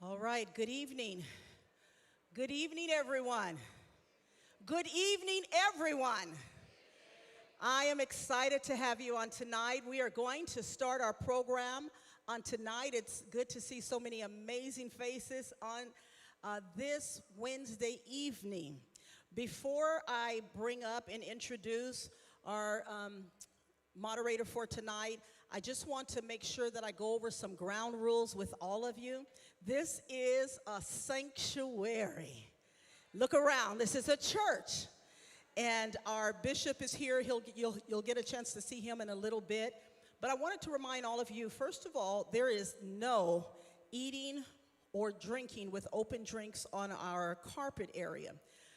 All right, good evening. Good evening, everyone. Good evening, everyone. I am excited to have you on tonight. We are going to start our program on tonight. It's good to see so many amazing faces on this Wednesday evening. Before I bring up and introduce our moderator for tonight, I just want to make sure that I go over some ground rules with all of you. This is a sanctuary. Look around. This is a church. And our bishop is here. You'll get a chance to see him in a little bit. But I wanted to remind all of you, first of all, there is no eating or drinking with open drinks on our carpet area.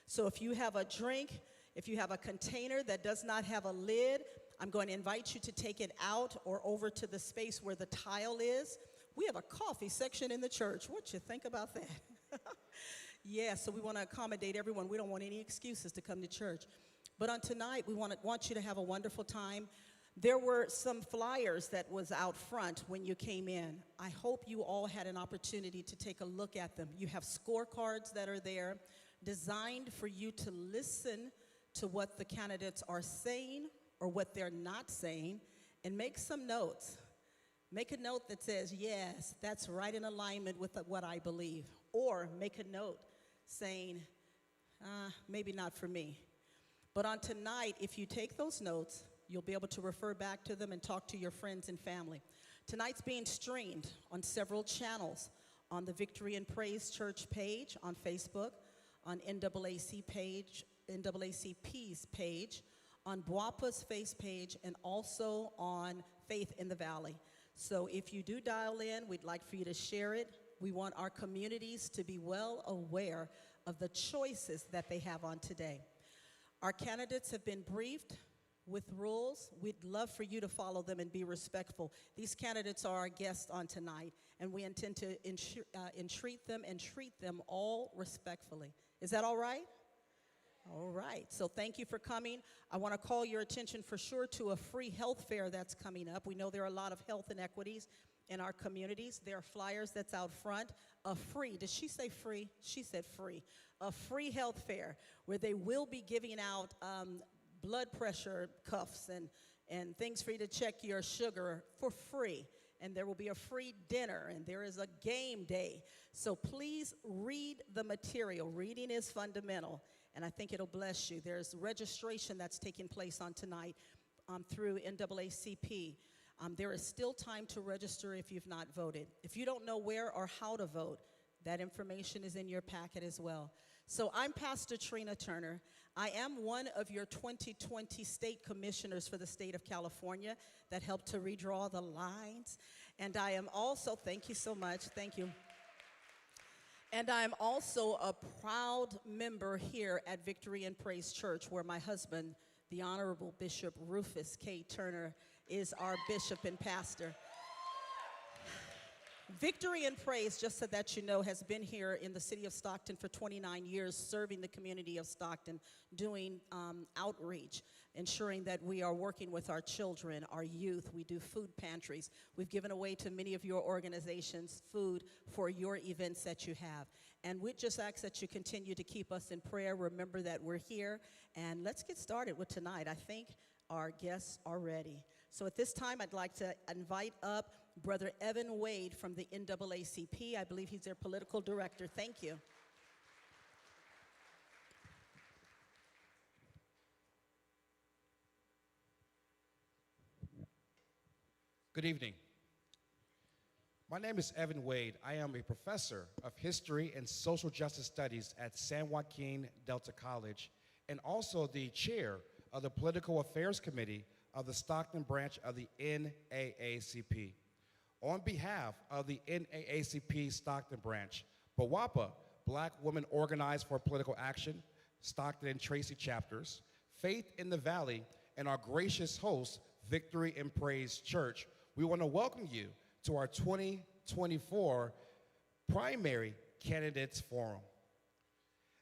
So if you have a drink, if you have a container that does not have a lid, I'm going to invite you to take it out or over to the space where the tile is. We have a coffee section in the church. What you think about that? Yeah, so we want to accommodate everyone. We don't want any excuses to come to church. But on tonight, we want you to have a wonderful time. There were some flyers that was out front when you came in. I hope you all had an opportunity to take a look at them. You have scorecards that are there designed for you to listen to what the candidates are saying or what they're not saying, and make some notes. Make a note that says, yes, that's right in alignment with what I believe. Or make a note saying, maybe not for me. But on tonight, if you take those notes, you'll be able to refer back to them and talk to your friends and family. Tonight's being streamed on several channels, on the Victory and Praise Church page on Facebook, on NAACP's page, on BWAPA's face page, and also on Faith in the Valley. So if you do dial in, we'd like for you to share it. We want our communities to be well aware of the choices that they have on today. Our candidates have been briefed with rules. We'd love for you to follow them and be respectful. These candidates are our guests on tonight, and we intend to entreat them and treat them all respectfully. Is that all right? All right, so thank you for coming. I want to call your attention for sure to a free health fair that's coming up. We know there are a lot of health inequities in our communities. There are flyers that's out front. A free, did she say free? She said free. A free health fair where they will be giving out blood pressure cuffs and things for you to check your sugar for free. And there will be a free dinner, and there is a game day. So please read the material. Reading is fundamental, and I think it'll bless you. There's registration that's taking place on tonight through NAACP. There is still time to register if you've not voted. If you don't know where or how to vote, that information is in your packet as well. So I'm Pastor Trina Turner. I am one of your 2020 state commissioners for the state of California that helped to redraw the lines. And I am also, thank you so much, thank you. And I'm also a proud member here at Victory and Praise Church, where my husband, the Honorable Bishop Rufus K. Turner, is our bishop and pastor. Victory and Praise, just so that you know, has been here in the city of Stockton for 29 years, serving the community of Stockton, doing outreach, ensuring that we are working with our children, our youth. We do food pantries. We've given away to many of your organizations food for your events that you have. And we just ask that you continue to keep us in prayer. Remember that we're here. And let's get started with tonight. I think our guests are ready. So at this time, I'd like to invite up Brother Evan Wade from the NAACP. I believe he's their political director. Thank you. Good evening. My name is Evan Wade. I am a professor of history and social justice studies at San Joaquin Delta College, and also the chair of the Political Affairs Committee of the Stockton branch of the NAACP. On behalf of the NAACP Stockton branch, BWAPA, Black Women Organized for Political Action, Stockton and Tracy chapters, Faith in the Valley, and our gracious host, Victory and Praise Church, we want to welcome you to our 2024 Primary Candidates Forum.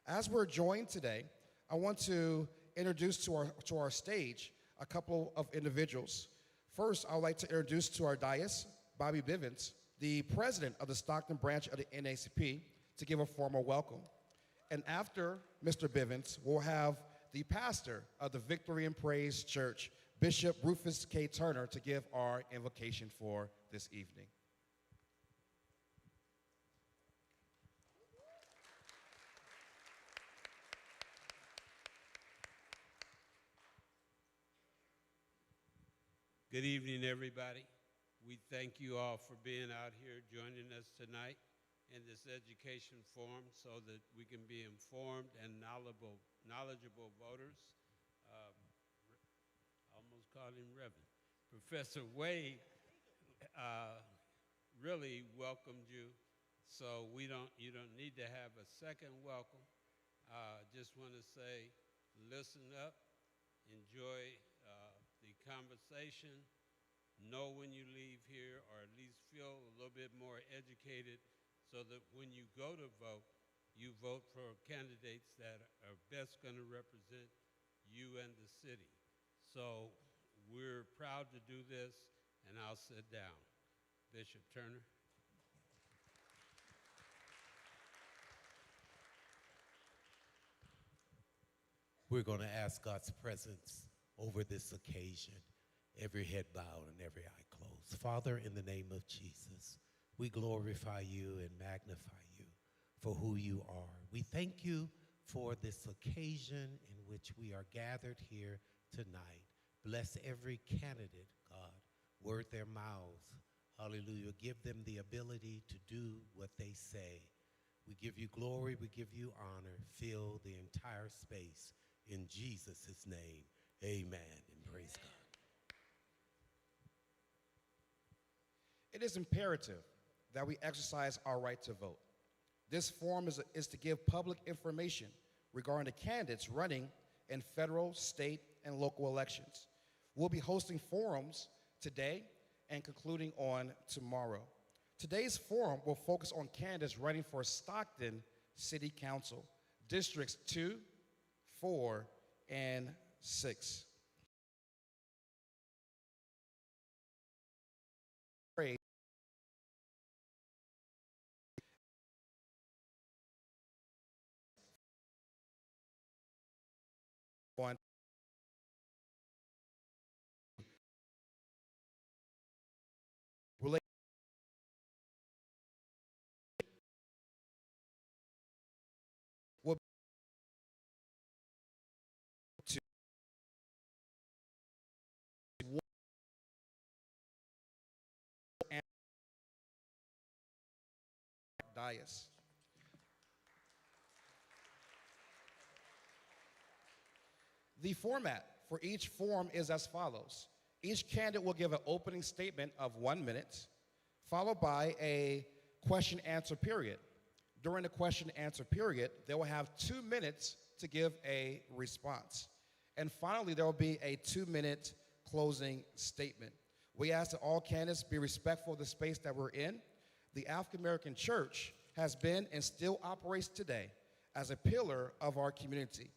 As we're joined today, I want to introduce to our stage a couple of individuals. First, I would like to introduce to our dais Bobby Bivens, the president of the Stockton branch of the NAACP, to give a formal welcome. And after Mr. Bivens, we'll have the pastor of the Victory and Praise Church, Bishop Rufus K. Turner, to give our invocation for this evening. Good evening, everybody. We thank you all for being out here joining us tonight in this education forum so that we can be informed and knowledgeable voters. Almost called him Reverend. Professor Wade really welcomed you, so you don't need to have a second welcome. Just want to say, listen up, enjoy the conversation, know when you leave here, or at least feel a little bit more educated so that when you go to vote, you vote for candidates that are best going to represent you and the city. So we're proud to do this, and I'll sit down. Bishop Turner. We're going to ask God's presence over this occasion, every head bowed and every eye closed. Father, in the name of Jesus, we glorify you and magnify you for who you are. We thank you for this occasion in which we are gathered here tonight. Bless every candidate, God. Word their mouths. Hallelujah. Give them the ability to do what they say. We give you glory. We give you honor. Fill the entire space. In Jesus' name, amen, and praise God. It is imperative that we exercise our right to vote. This forum is to give public information regarding the candidates running in federal, state, and local elections. We'll be hosting forums today and concluding on tomorrow. Today's forum will focus on candidates running for Stockton City Council, Districts 2, 4, and 6. One. Relate will to dais. The format for each forum is as follows. Each candidate will give an opening statement of 1 minute, followed by a question-answer period. During the question-answer period, they will have 2 minutes to give a response. And finally, there will be a 2-minute closing statement. We ask that all candidates be respectful of the space that we're in. The African American Church has been and still operates today as a pillar of our community.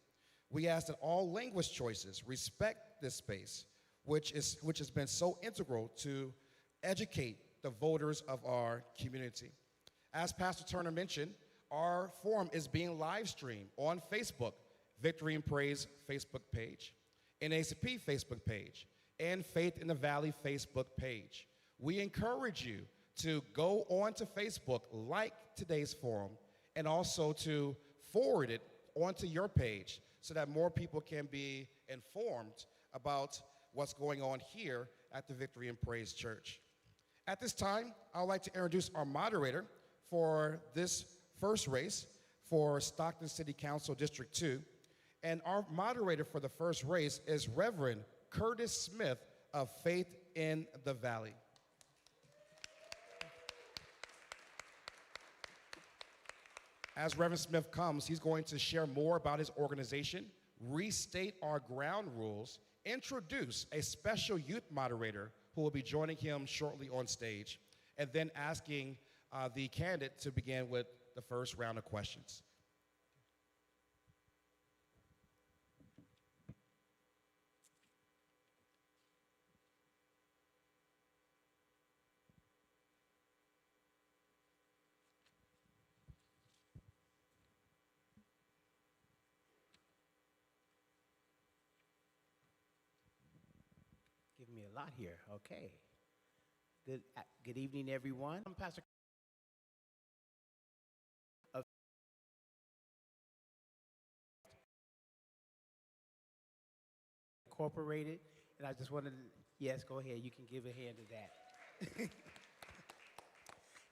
We ask that all language choices respect this space, which has been so integral to educate the voters of our community. As Pastor Turner mentioned, our forum is being live streamed on Facebook, Victory and Praise Facebook page, NAACP Facebook page, and Faith in the Valley Facebook page. We encourage you to go on to Facebook, like today's forum, and also to forward it onto your page so that more people can be informed about what's going on here at the Victory and Praise Church. At this time, I would like to introduce our moderator for this first race for Stockton City Council District 2. And our moderator for the first race is Reverend Curtis Smith of Faith in the Valley. As Reverend Smith comes, he's going to share more about his organization, restate our ground rules, introduce a special youth moderator who will be joining him shortly on stage, and then asking the candidate to begin with the first round of questions. me a lot here. Okay. Good evening, everyone. I'm Pastor of Incorporated, and I just wanted to, yes, go ahead. You can give a hand to that.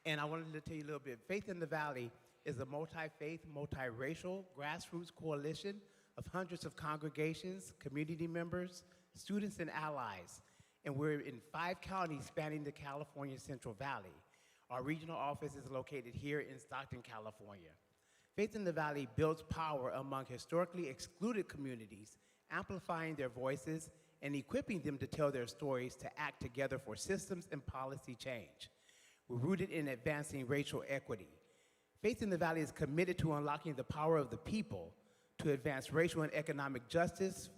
And I wanted to tell you a little bit. Faith in the Valley is a multi-faith, multiracial grassroots coalition of hundreds of congregations, community members, students, and allies. And we're in 5 counties spanning the California Central Valley. Our regional office is located here in Stockton, California. Faith in the Valley builds power among historically excluded communities, amplifying their voices and equipping them to tell their stories to act together for systems and policy change. We're rooted in advancing racial equity. Faith in the Valley is committed to unlocking the power of the people to advance racial and economic justice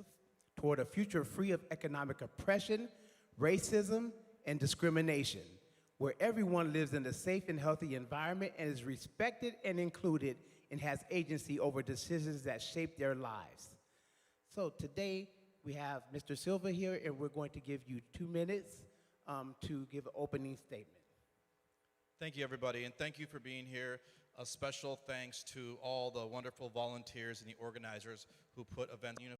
toward a future free of economic oppression, racism, and discrimination, where everyone lives in a safe and healthy environment and is respected and included and has agency over decisions that shape their lives. So today, we have Mr. Silva here, and we're going to give you 2 minutes to give an opening statement. Thank you, everybody, and thank you for being here. A special thanks to all the wonderful volunteers and the organizers who put events in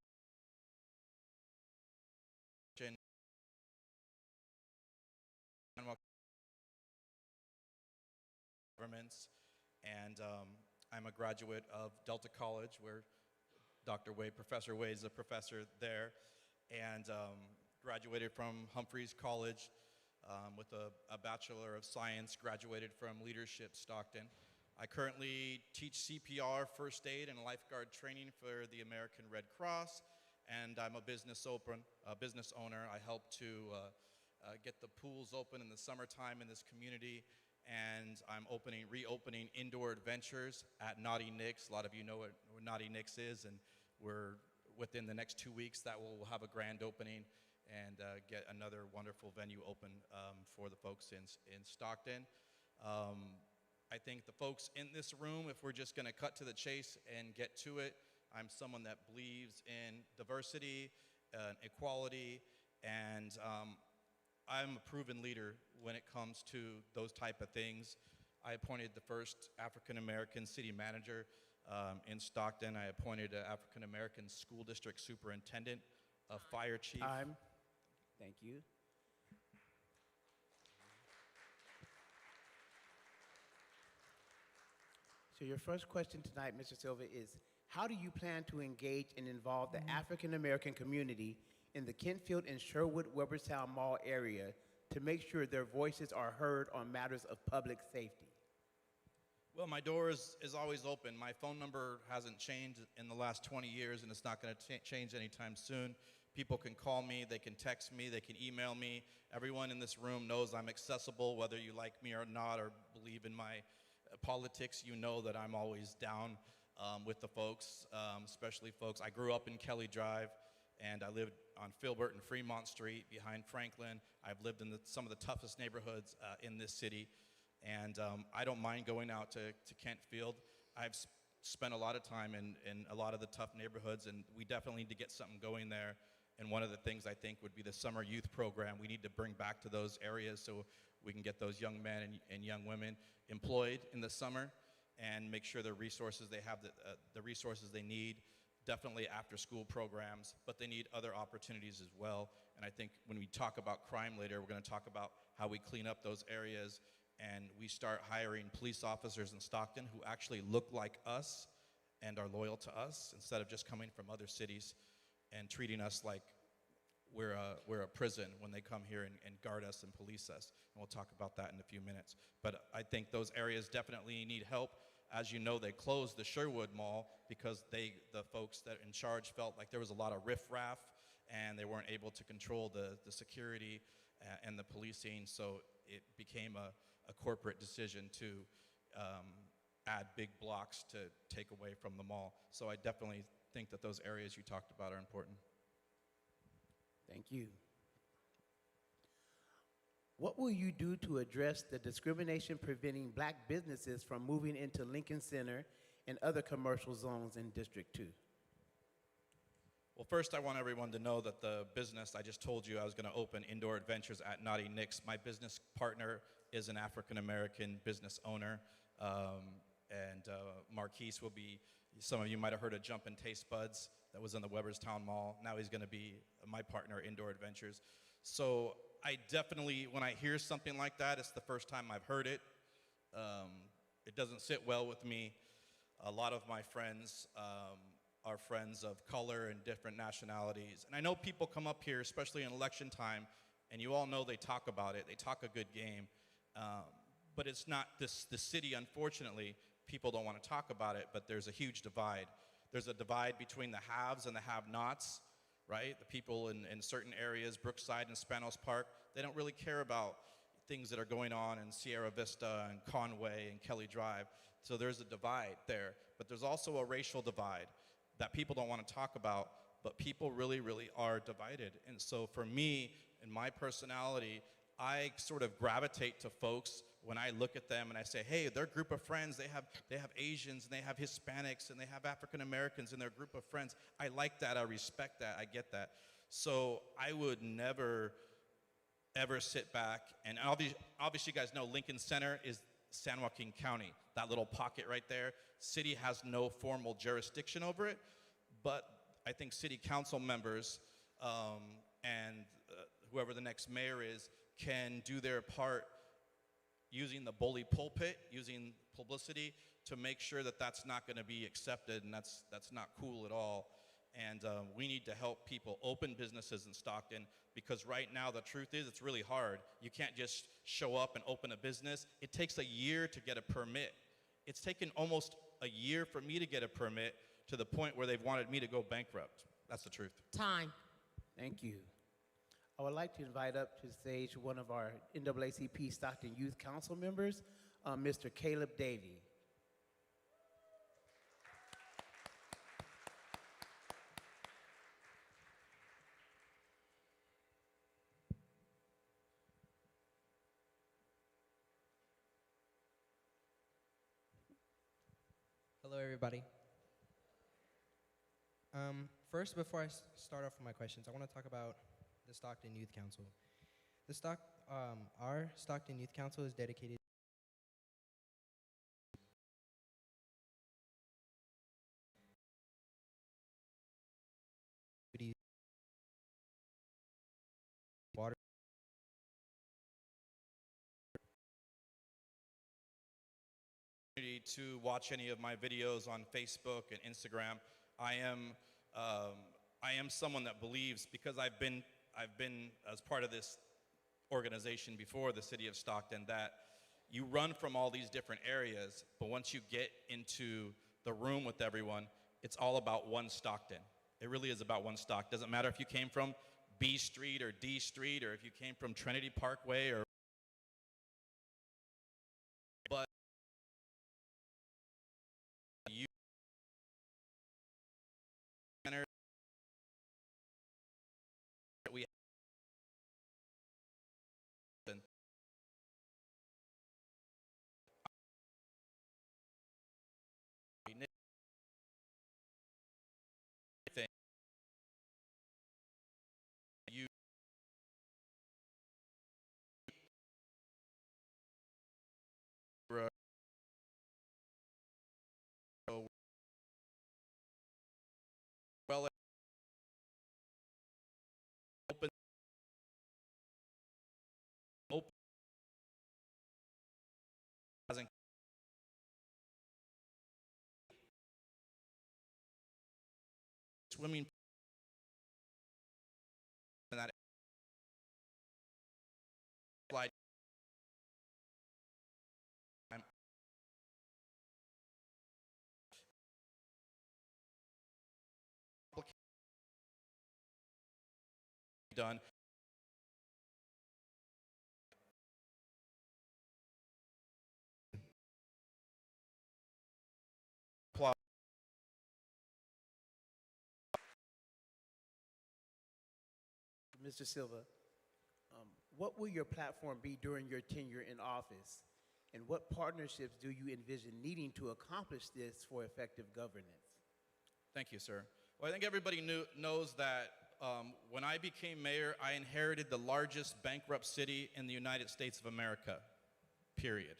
governments. And I'm a graduate of Delta College, where Dr. Wade, Professor Wade is a professor there, and graduated from Humphreys College with a Bachelor of Science, graduated from Leadership Stockton. I currently teach CPR, first aid, and lifeguard training for the American Red Cross, and I'm a business owner. I help to get the pools open in the summertime in this community, and I'm reopening indoor adventures at Naughty Nick's. A lot of you know what Naughty Nick's is, and we're within the next 2 weeks that we'll have a grand opening and get another wonderful venue open for the folks in Stockton. I think the folks in this room, if we're just gonna cut to the chase and get to it, I'm someone that believes in diversity, equality, and I'm a proven leader when it comes to those type of things. I appointed the first African-American city manager in Stockton. I appointed an African-American school district superintendent, a fire chief. Time. Thank you. So your first question tonight, Mr. Silva, is how do you plan to engage and involve the African American community in the Kentfield and Sherwood-Weberstown Mall area to make sure their voices are heard on matters of public safety? Well, my door is always open. My phone number hasn't changed in the last 20 years, and it's not going to change anytime soon. People can call me, they can text me, they can email me. Everyone in this room knows I'm accessible, whether you like me or not, or believe in my politics. You know that I'm always down with the folks, especially folks. I grew up in Kelly Drive, and I lived on Filbert and Fremont Street behind Franklin. I've lived in some of the toughest neighborhoods in this city, and I don't mind going out to Kentfield. I've spent a lot of time in a lot of the tough neighborhoods, and we definitely need to get something going there. And one of the things I think would be the summer youth program. We need to bring back to those areas so we can get those young men and young women employed in the summer and make sure the resources they have, the resources they need. Definitely after school programs, but they need other opportunities as well. And I think when we talk about crime later, we're going to talk about how we clean up those areas and we start hiring police officers in Stockton who actually look like us and are loyal to us instead of just coming from other cities and treating us like we're a prison when they come here and guard us and police us. And we'll talk about that in a few minutes. But I think those areas definitely need help. As you know, they closed the Sherwood Mall because the folks that in charge felt like there was a lot of riffraff and they weren't able to control the security and the policing. So it became a corporate decision to add big blocks to take away from the mall. So I definitely think that those areas you talked about are important. Thank you. What will you do to address the discrimination preventing black businesses from moving into Lincoln Center and other commercial zones in District 2? Well, first, I want everyone to know that the business I just told you I was going to open Indoor Adventures at Naughty Nick's. My business partner is an African-American business owner, and Marquise will be, some of you might have heard of Jumpin' Taste Buds that was in the Weberstown Mall. Now he's going to be my partner, Indoor Adventures. So I definitely, when I hear something like that, it's the first time I've heard it. It doesn't sit well with me. A lot of my friends are friends of color and different nationalities. And I know people come up here, especially in election time, and you all know they talk about it. They talk a good game. But it's not the city, unfortunately, people don't want to talk about it, but there's a huge divide. There's a divide between the haves and the have-nots, right? The people in certain areas, Brookside and Spanos Park, they don't really care about things that are going on in Sierra Vista and Conway and Kelly Drive. So there's a divide there. But there's also a racial divide that people don't want to talk about, but people really, really are divided. And so for me and my personality, I sort of gravitate to folks when I look at them and I say, hey, their group of friends, they have Asians and they have Hispanics and they have African Americans in their group of friends. I like that, I respect that, I get that. So I would never, ever sit back, and obviously you guys know Lincoln Center is San Joaquin County, that little pocket right there. City has no formal jurisdiction over it, but I think city council members and whoever the next mayor is can do their part using the bully pulpit, using publicity to make sure that that's not going to be accepted, and that's not cool at all. And we need to help people open businesses in Stockton, because right now the truth is it's really hard. You can't just show up and open a business. It takes a year to get a permit. It's taken almost a year for me to get a permit, to the point where they've wanted me to go bankrupt. That's the truth. Time. Thank you. I would like to invite up to the stage one of our NAACP Stockton Youth Council members, Mr. Caleb Davey. Hello, everybody. First, before I start off with my questions, I want to talk about the Stockton Youth Council. Our Stockton Youth Council is dedicated to water. To watch any of my videos on Facebook and Instagram. I am someone that believes, because I've been as part of this organization before, the city of Stockton, that you run from all these different areas, but once you get into the room with everyone, it's all about one Stockton. It really is about one Stockton. Doesn't matter if you came from B Street or D Street, or if you came from Trinity Parkway, or we you well open swimming in that slide. I'm done. Mr. Silva, what will your platform be during your tenure in office? And what partnerships do you envision needing to accomplish this for effective governance? Thank you, sir. Well, I think everybody knows that when I became mayor, I inherited the largest bankrupt city in the United States of America, period.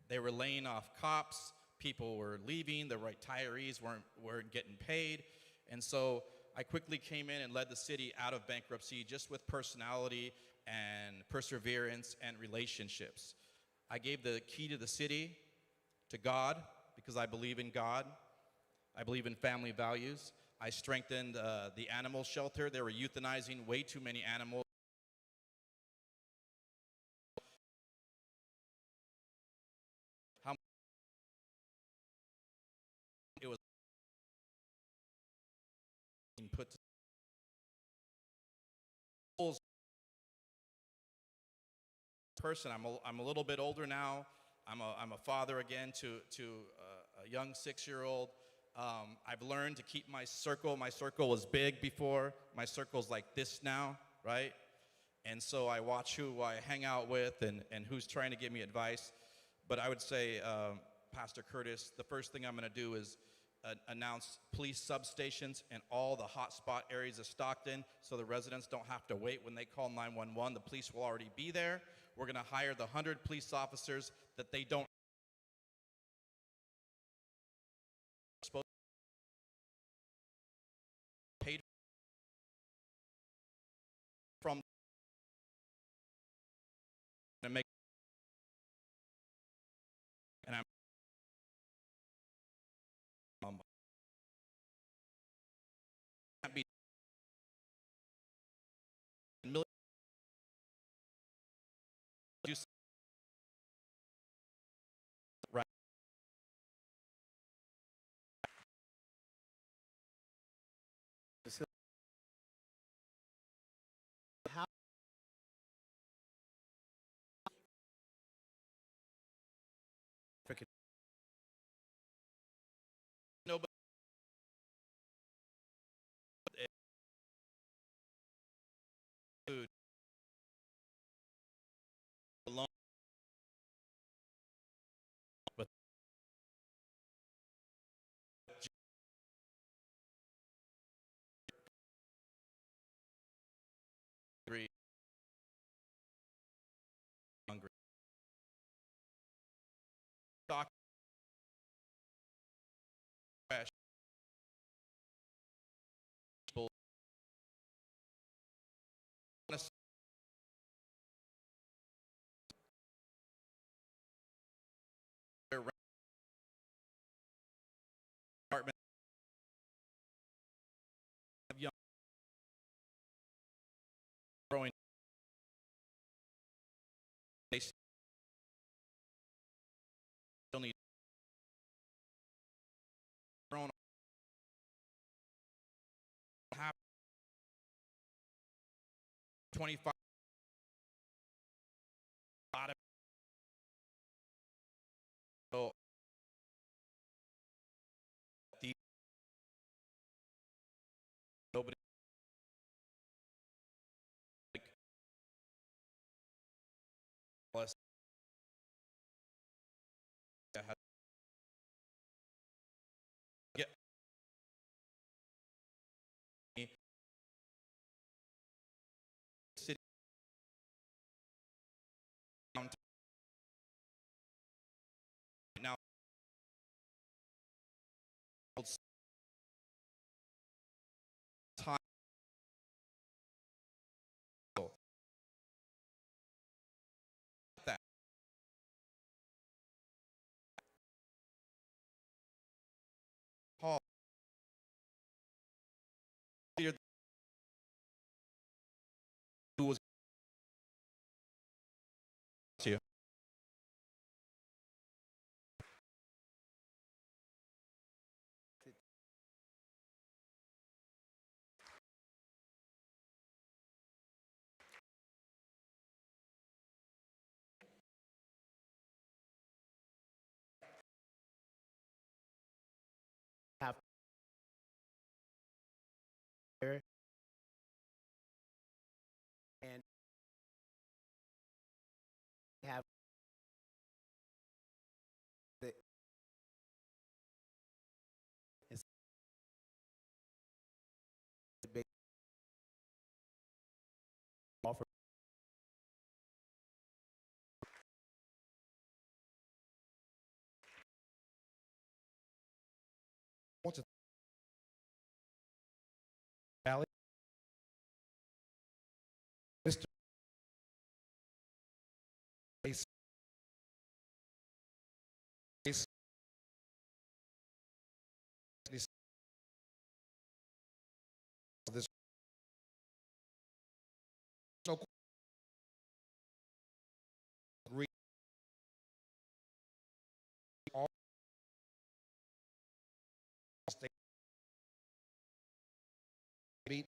They were laying off cops, people were leaving, the retirees weren't getting paid, and so I quickly came in and led the city out of bankruptcy just with personality and perseverance and relationships. I gave the key to the city to God because I believe in God. I believe in family values. I strengthened the animal shelter. They were euthanizing way too many animals. How it was being put to person. I'm a little bit older now. I'm a father again to a young 6-year-old. I've learned to keep my circle. My circle was big before. My circle's like this now, right? And so I watch who I hang out with and who's trying to give me advice. But I would say, Pastor Curtis, the first thing I'm going to do is announce police substations in all the hotspot areas of Stockton so the residents don't have to wait when they call 911. The police will already be there. We're going to hire the 100 police officers that they don't paid from to make, and I'm can't be million do right. How freaking Nobody food alone, but hungry, hungry. Talk trash people. Honestly, their apartment of young growing. They still need their own half 25 lot of so the nobody like us that has get me city downtown right now. Time that Paul who was to you. have there and have the want to Valley, Mr. This so agree all state the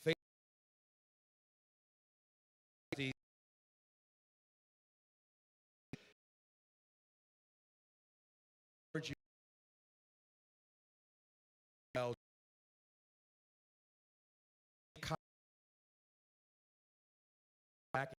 face the back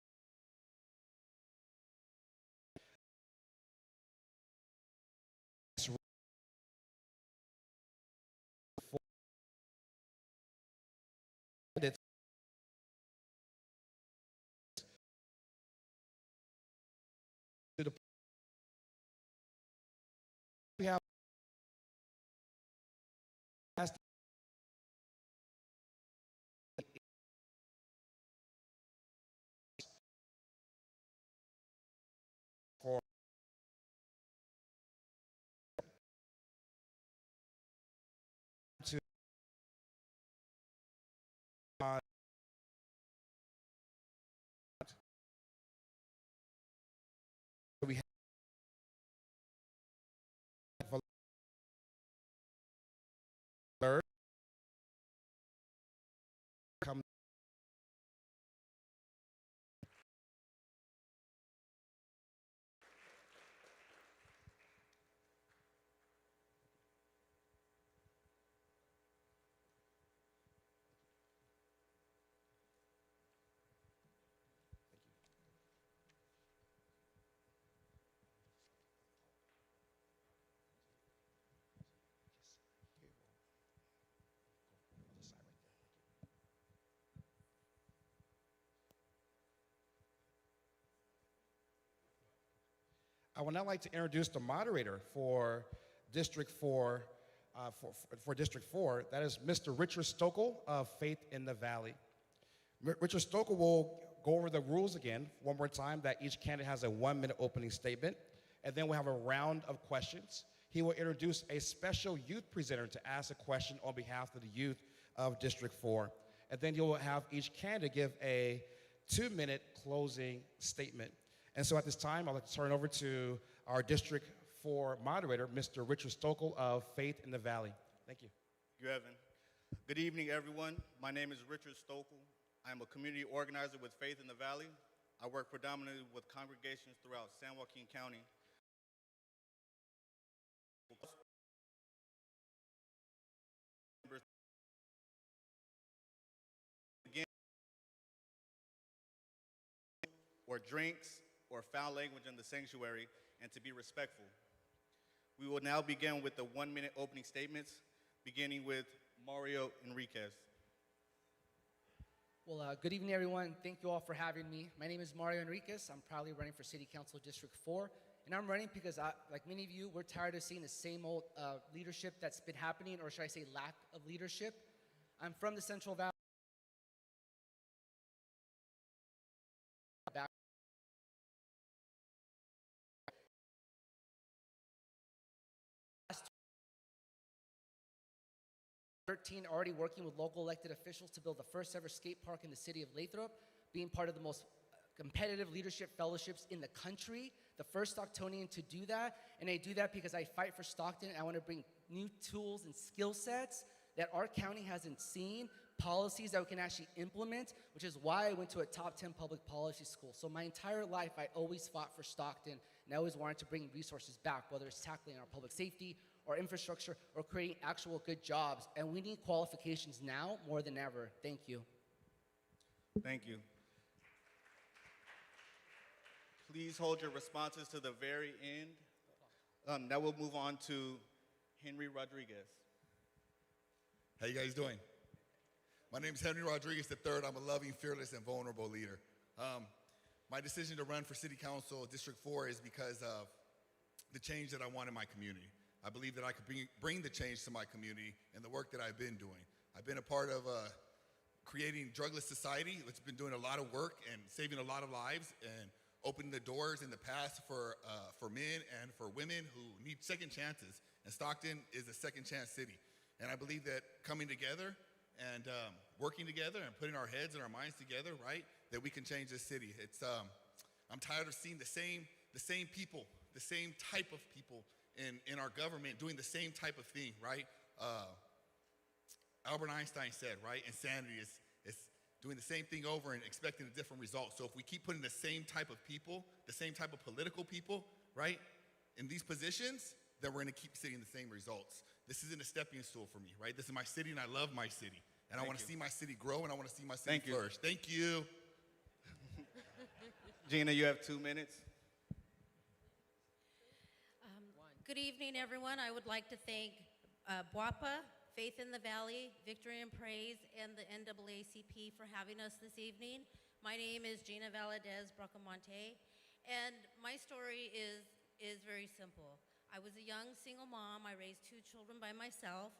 to the we have asked for to we have alert come I would now like to introduce the moderator for District 4, for District 4. That is Mr. Richard Stokel of Faith in the Valley. Richard Stokel will go over the rules again one more time, that each candidate has a 1-minute opening statement, and then we'll have a round of questions. He will introduce a special youth presenter to ask a question on behalf of the youth of District 4. And then you'll have each candidate give a 2-minute closing statement. And so at this time, I'd like to turn over to our District 4 moderator, Mr. Richard Stokel of Faith in the Valley. Thank you. Thank you, Evan. Good evening, everyone. My name is Richard Stokel. I am a community organizer with Faith in the Valley. I work predominantly with congregations throughout San Joaquin County. Again, or drinks or foul language in the sanctuary, and to be respectful. We will now begin with the 1-minute opening statements, beginning with Mario Enriquez. Well, good evening, everyone. Thank you all for having me. My name is Mario Enriquez. I'm proudly running for City Council District 4. And I'm running because, like many of you, we're tired of seeing the same old leadership that's been happening, or should I say lack of leadership. I'm from the Central Valley. Already working with local elected officials to build the first ever skate park in the city of Lathrop, being part of the most competitive leadership fellowships in the country, the first Stocktonian to do that. And I do that because I fight for Stockton. I want to bring new tools and skill sets that our county hasn't seen, policies that we can actually implement, which is why I went to a top 10 public policy school. So my entire life, I always fought for Stockton, and I always wanted to bring resources back, whether it's tackling our public safety or infrastructure or creating actual good jobs. And we need qualifications now more than ever. Thank you. Thank you. Please hold your responses to the very end. Now we'll move on to Henry Rodriguez. How you guys doing? My name is Henry Rodriguez III. I'm a loving, fearless, and vulnerable leader. My decision to run for City Council District 4 is because of the change that I want in my community. I believe that I could bring the change to my community and the work that I've been doing. I've been a part of creating Drugless Society, which has been doing a lot of work and saving a lot of lives and opening the doors in the past for men and for women who need second chances. And Stockton is a second chance city. And I believe that coming together and working together and putting our heads and our minds together, right, that we can change this city. I'm tired of seeing the same people, the same type of people in our government doing the same type of thing, right? Albert Einstein said, right, insanity is doing the same thing over and expecting a different result. So if we keep putting the same type of people, the same type of political people, right, in these positions, then we're gonna keep seeing the same results. This isn't a stepping stool for me, right? This is my city and I love my city. And I wanna see my city grow and I wanna see my city flourish. Thank you. Gina, you have 2 minutes. Good evening, everyone. I would like to thank BWAPA, Faith in the Valley, Victory and Praise, and the NAACP for having us this evening. My name is Gina Valadez Bracamonte, and my story is very simple. I was a young single mom. I raised 2 children by myself.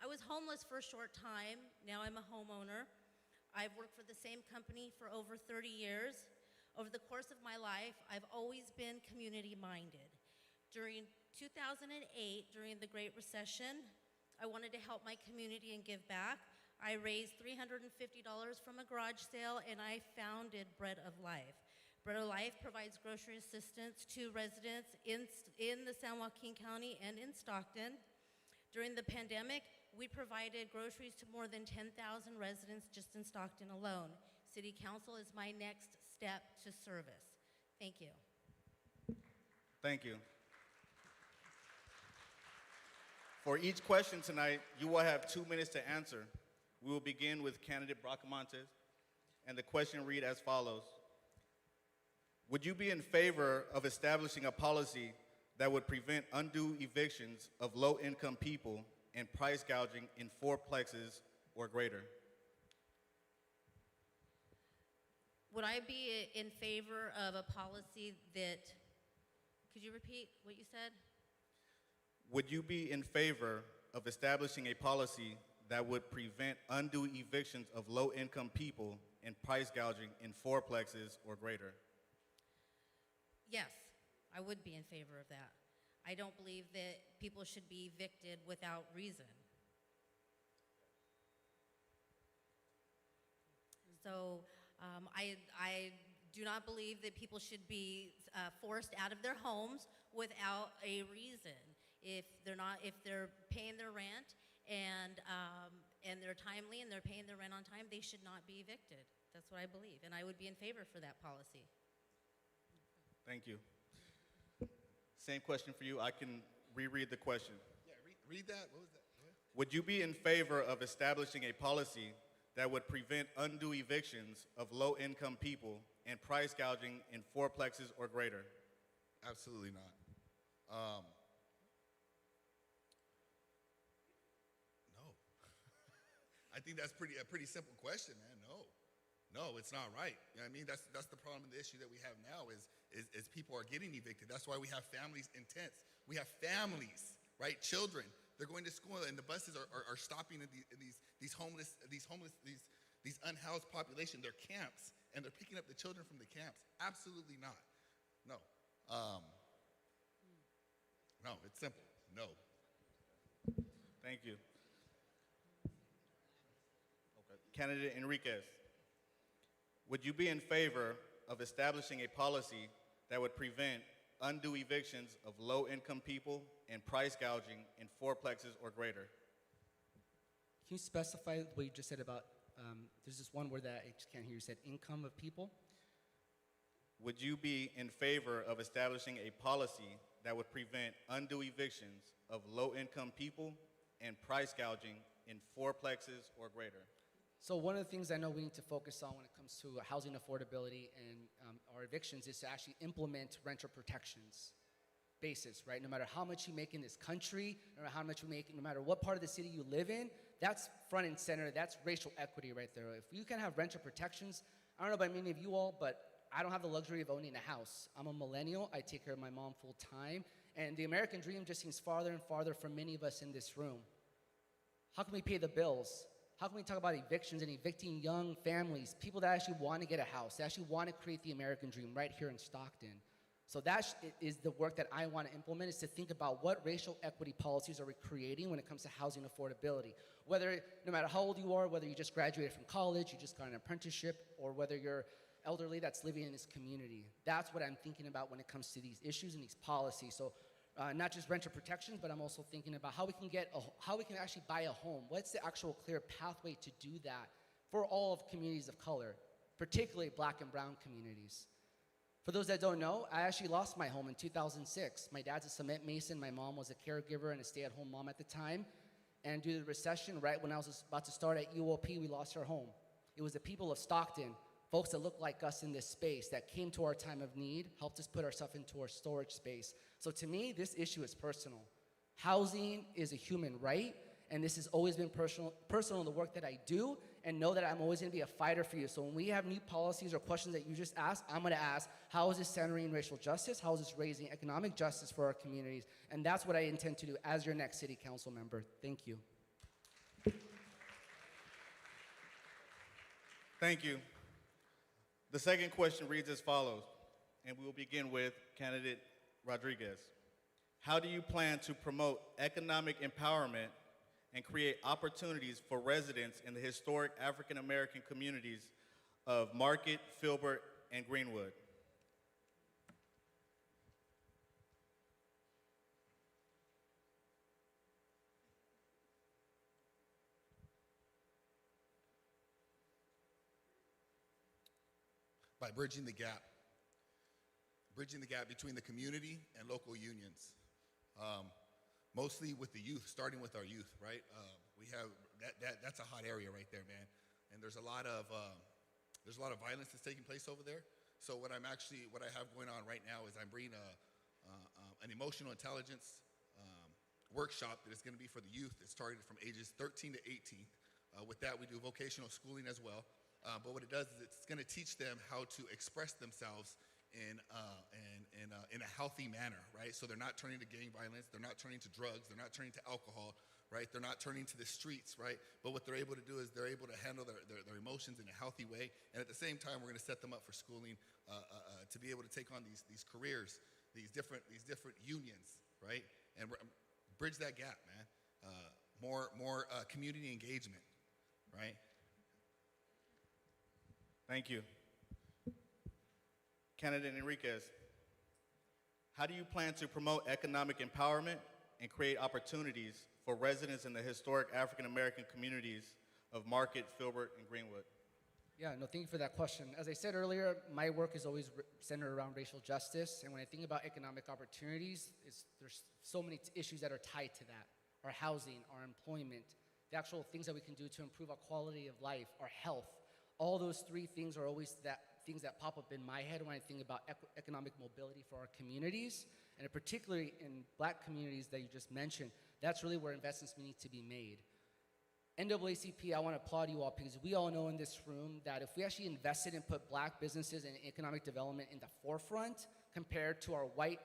I was homeless for a short time. Now I'm a homeowner. I've worked for the same company for over 30 years. Over the course of my life, I've always been community-minded. During 2008, during the Great Recession, I wanted to help my community and give back. I raised $350 from a garage sale, and I founded Bread of Life. Bread of Life provides grocery assistance to residents in the San Joaquin County and in Stockton. During the pandemic, we provided groceries to more than 10,000 residents just in Stockton alone. City Council is my next step to service. Thank you. Thank you. For each question tonight, you will have 2 minutes to answer. We will begin with candidate Bracamontes, and the question read as follows. Would you be in favor of establishing a policy that would prevent undue evictions of low-income people and price gouging in fourplexes or greater? Would I be in favor of a policy that, could you repeat what you said? Would you be in favor of establishing a policy that would prevent undue evictions of low-income people and price gouging in fourplexes or greater? Yes, I would be in favor of that. I don't believe that people should be evicted without reason. So I do not believe that people should be forced out of their homes without a reason. If they're paying their rent and they're timely and they're paying their rent on time, they should not be evicted. That's what I believe, and I would be in favor for that policy. Thank you. Same question for you. I can reread the question. Yeah, read that. What was that? Would you be in favor of establishing a policy that would prevent undue evictions of low-income people and price gouging in fourplexes or greater? Absolutely not. No. I think that's a pretty simple question, man. No, it's not right. You know what I mean? That's the problem, the issue that we have now is people are getting evicted. That's why we have families in tents. We have families, right? Children. They're going to school and the buses are stopping in these unhoused population. They're camps and they're picking up the children from the camps. Absolutely not. No. No, it's simple. No. Thank you. Okay. Candidate Enriquez, would you be in favor of establishing a policy that would prevent undue evictions of low-income people and price gouging in fourplexes or greater? Can you specify what you just said about, there's this one word that I just can't hear. You said income of people? Would you be in favor of establishing a policy that would prevent undue evictions of low-income people and price gouging in fourplexes or greater? So one of the things I know we need to focus on when it comes to housing affordability and our evictions is to actually implement renter protections basis, right? No matter how much you make in this country, no matter how much you make, no matter what part of the city you live in, That's front and center. That's racial equity right there. If you can have renter protections, I don't know about many of you all, but I don't have the luxury of owning a house. I'm a millennial. I take care of my mom full time. And the American dream just seems farther and farther from many of us in this room. How can we pay the bills? How can we talk about evictions and evicting young families, people that actually want to get a house, that actually want to create the American dream right here in Stockton? So that is the work that I want to implement, is to think about what racial equity policies are we creating when it comes to housing affordability. Whether, no matter how old you are, whether you just graduated from college, you just got an apprenticeship, or whether you're elderly that's living in this community. That's what I'm thinking about when it comes to these issues and these policies. So not just renter protections, but I'm also thinking about how we can actually buy a home. What's the actual clear pathway to do that for all of communities of color, particularly black and brown communities? For those that don't know, I actually lost my home in 2006. My dad's a cement mason. My mom was a caregiver and a stay-at-home mom at the time. And due to the recession, right when I was about to start at UOP, we lost our home. It was the people of Stockton, folks that look like us in this space, that came to our time of need, helped us put ourselves into our storage space. So to me, this issue is personal. Housing is a human right, and this has always been personal in the work that I do, and know that I'm always gonna be a fighter for you. So when we have new policies or questions that you just asked, I'm gonna ask, how is this centering racial justice? How is this raising economic justice for our communities? And that's what I intend to do as your next city council member. Thank you. Thank you. The second question reads as follows, and we will begin with candidate Rodriguez. How do you plan to promote economic empowerment and create opportunities for residents in the historic African American communities of Market, Filbert, and Greenwood? By bridging the gap between the community and local unions. Mostly with the youth, starting with our youth, right? We have, that's a hot area right there, man. And there's a lot of violence that's taking place over there. So what I have going on right now is I'm bringing an emotional intelligence workshop that is gonna be for the youth. It's targeted from ages 13 to 18. With that, we do vocational schooling as well. But what it does is it's going to teach them how to express themselves in a healthy manner, right? So they're not turning to gang violence, they're not turning to drugs, they're not turning to alcohol, right? They're not turning to the streets, right? But what they're able to do is they're able to handle their emotions in a healthy way, and at the same time, we're going to set them up for schooling to be able to take on these careers, these different unions, right? And bridge that gap, man. More community engagement, right? Thank you. Candidate Enriquez, how do you plan to promote economic empowerment and create opportunities for residents in the historic African American communities of Market, Filbert, and Greenwood? Yeah, no, thank you for that question. As I said earlier, my work is always centered around racial justice, and when I think about economic opportunities, there's so many issues that are tied to that. Our housing, our employment, the actual things that we can do to improve our quality of life, our health. All those three things are always things that pop up in my head when I think about economic mobility for our communities, and particularly in black communities that you just mentioned. That's really where investments need to be made. NAACP, I want to applaud you all, because we all know in this room that if we actually invested and put black businesses and economic development in the forefront compared to our white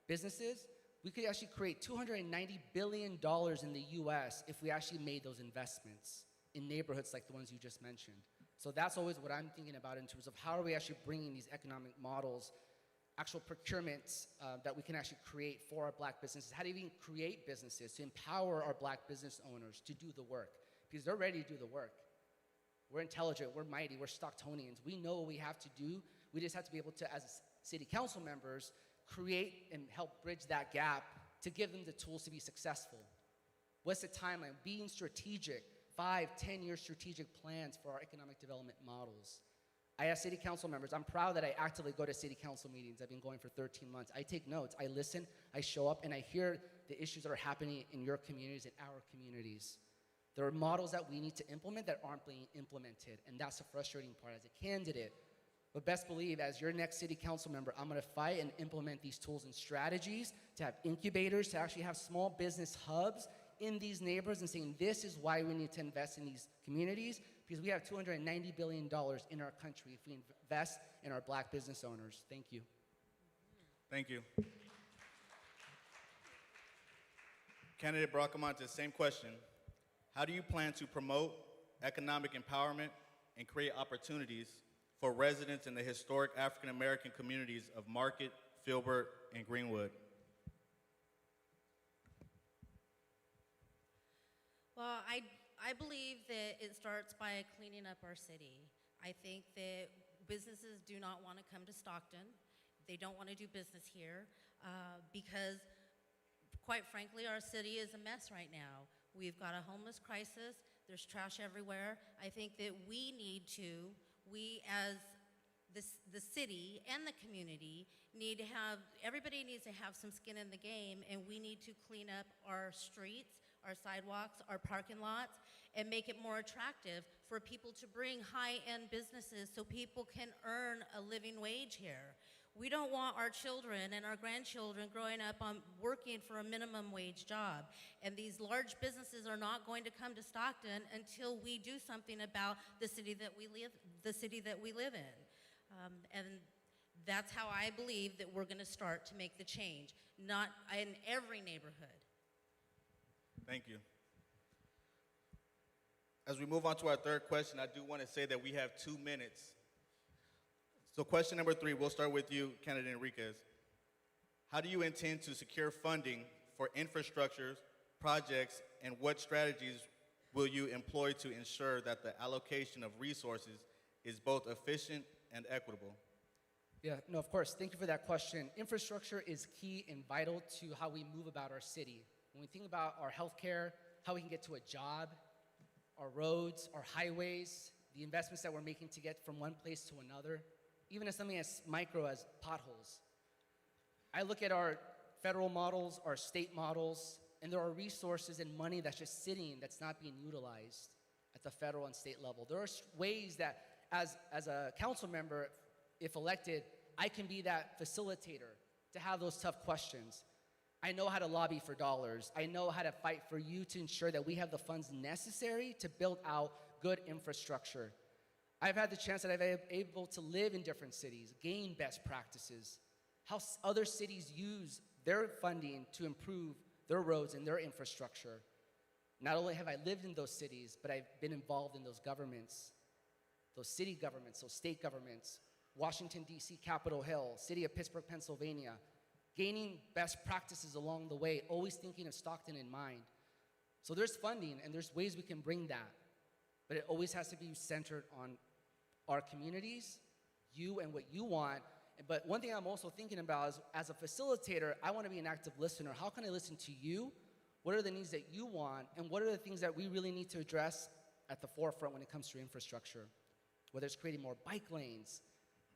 businesses, we could actually create $290 billion in the US if we actually made those investments in neighborhoods like the ones you just mentioned. So that's always what I'm thinking about in terms of how are we actually bringing these economic models, actual procurements that we can actually create for our black businesses, how do we even create businesses to empower our black business owners to do the work, because they're ready to do the work. We're intelligent, we're mighty, we're Stocktonians. We know what we have to do. We just have to be able to, as city council members, create and help bridge that gap to give them the tools to be successful. What's the timeline? Being strategic. 5, 10-year strategic plans for our economic development models. I ask city council members, I'm proud that I actively go to city council meetings. I've been going for 13 months. I take notes, I listen, I show up, and I hear the issues that are happening in your communities and our communities. There are models that we need to implement that aren't being implemented, and that's the frustrating part as a candidate. But best believe, as your next city council member, I'm gonna fight and implement these tools and strategies to have incubators, to actually have small business hubs in these neighborhoods and saying this is why we need to invest in these communities, because we have $290 billion in our country if we invest in our black business owners. Thank you. Thank you. Candidate Bracamonte, same question. How do you plan to promote economic empowerment and create opportunities for residents in the historic African American communities of Market, Filbert, and Greenwood? Well, I believe that it starts by cleaning up our city. I think that businesses do not want to come to Stockton. They don't want to do business here because, quite frankly, our city is a mess right now. We've got a homeless crisis. There's trash everywhere. I think that we as the city and the community everybody needs to have some skin in the game, and we need to clean up our streets, our sidewalks, our parking lots, and make it more attractive for people to bring high-end businesses so people can earn a living wage here. We don't want our children and our grandchildren growing up working for a minimum wage job. And these large businesses are not going to come to Stockton until we do something about the city that we live in. And that's how I believe that we're going to start to make the change, not in every neighborhood. Thank you. As we move on to our third question, I do want to say that we have 2 minutes. So question number 3, we'll start with you, Candidate Enriquez. How do you intend to secure funding for infrastructures, projects, and what strategies will you employ to ensure that the allocation of resources is both efficient and equitable? Yeah, no, of course. Thank you for that question. Infrastructure is key and vital to how we move about our city. When we think about our healthcare, how we can get to a job, our roads, our highways, the investments that we're making to get from one place to another, even as something as micro as potholes. I look at our federal models, our state models, and there are resources and money that's just sitting that's not being utilized at the federal and state level. There are ways that as a council member, if elected, I can be that facilitator to have those tough questions. I know how to lobby for dollars. I know how to fight for you to ensure that we have the funds necessary to build out good infrastructure. I've had the chance that I've been able to live in different cities, gain best practices, how other cities use their funding to improve their roads and their infrastructure. Not only have I lived in those cities, but I've been involved in those governments, those city governments, those state governments, Washington, D.C., Capitol Hill, City of Pittsburgh, Pennsylvania, gaining best practices along the way, always thinking of Stockton in mind. So there's funding and there's ways we can bring that, but it always has to be centered on our communities, you and what you want. But one thing I'm also thinking about is, as a facilitator, I want to be an active listener. How can I listen to you? What are the needs that you want? And what are the things that we really need to address at the forefront when it comes to infrastructure? Whether it's creating more bike lanes,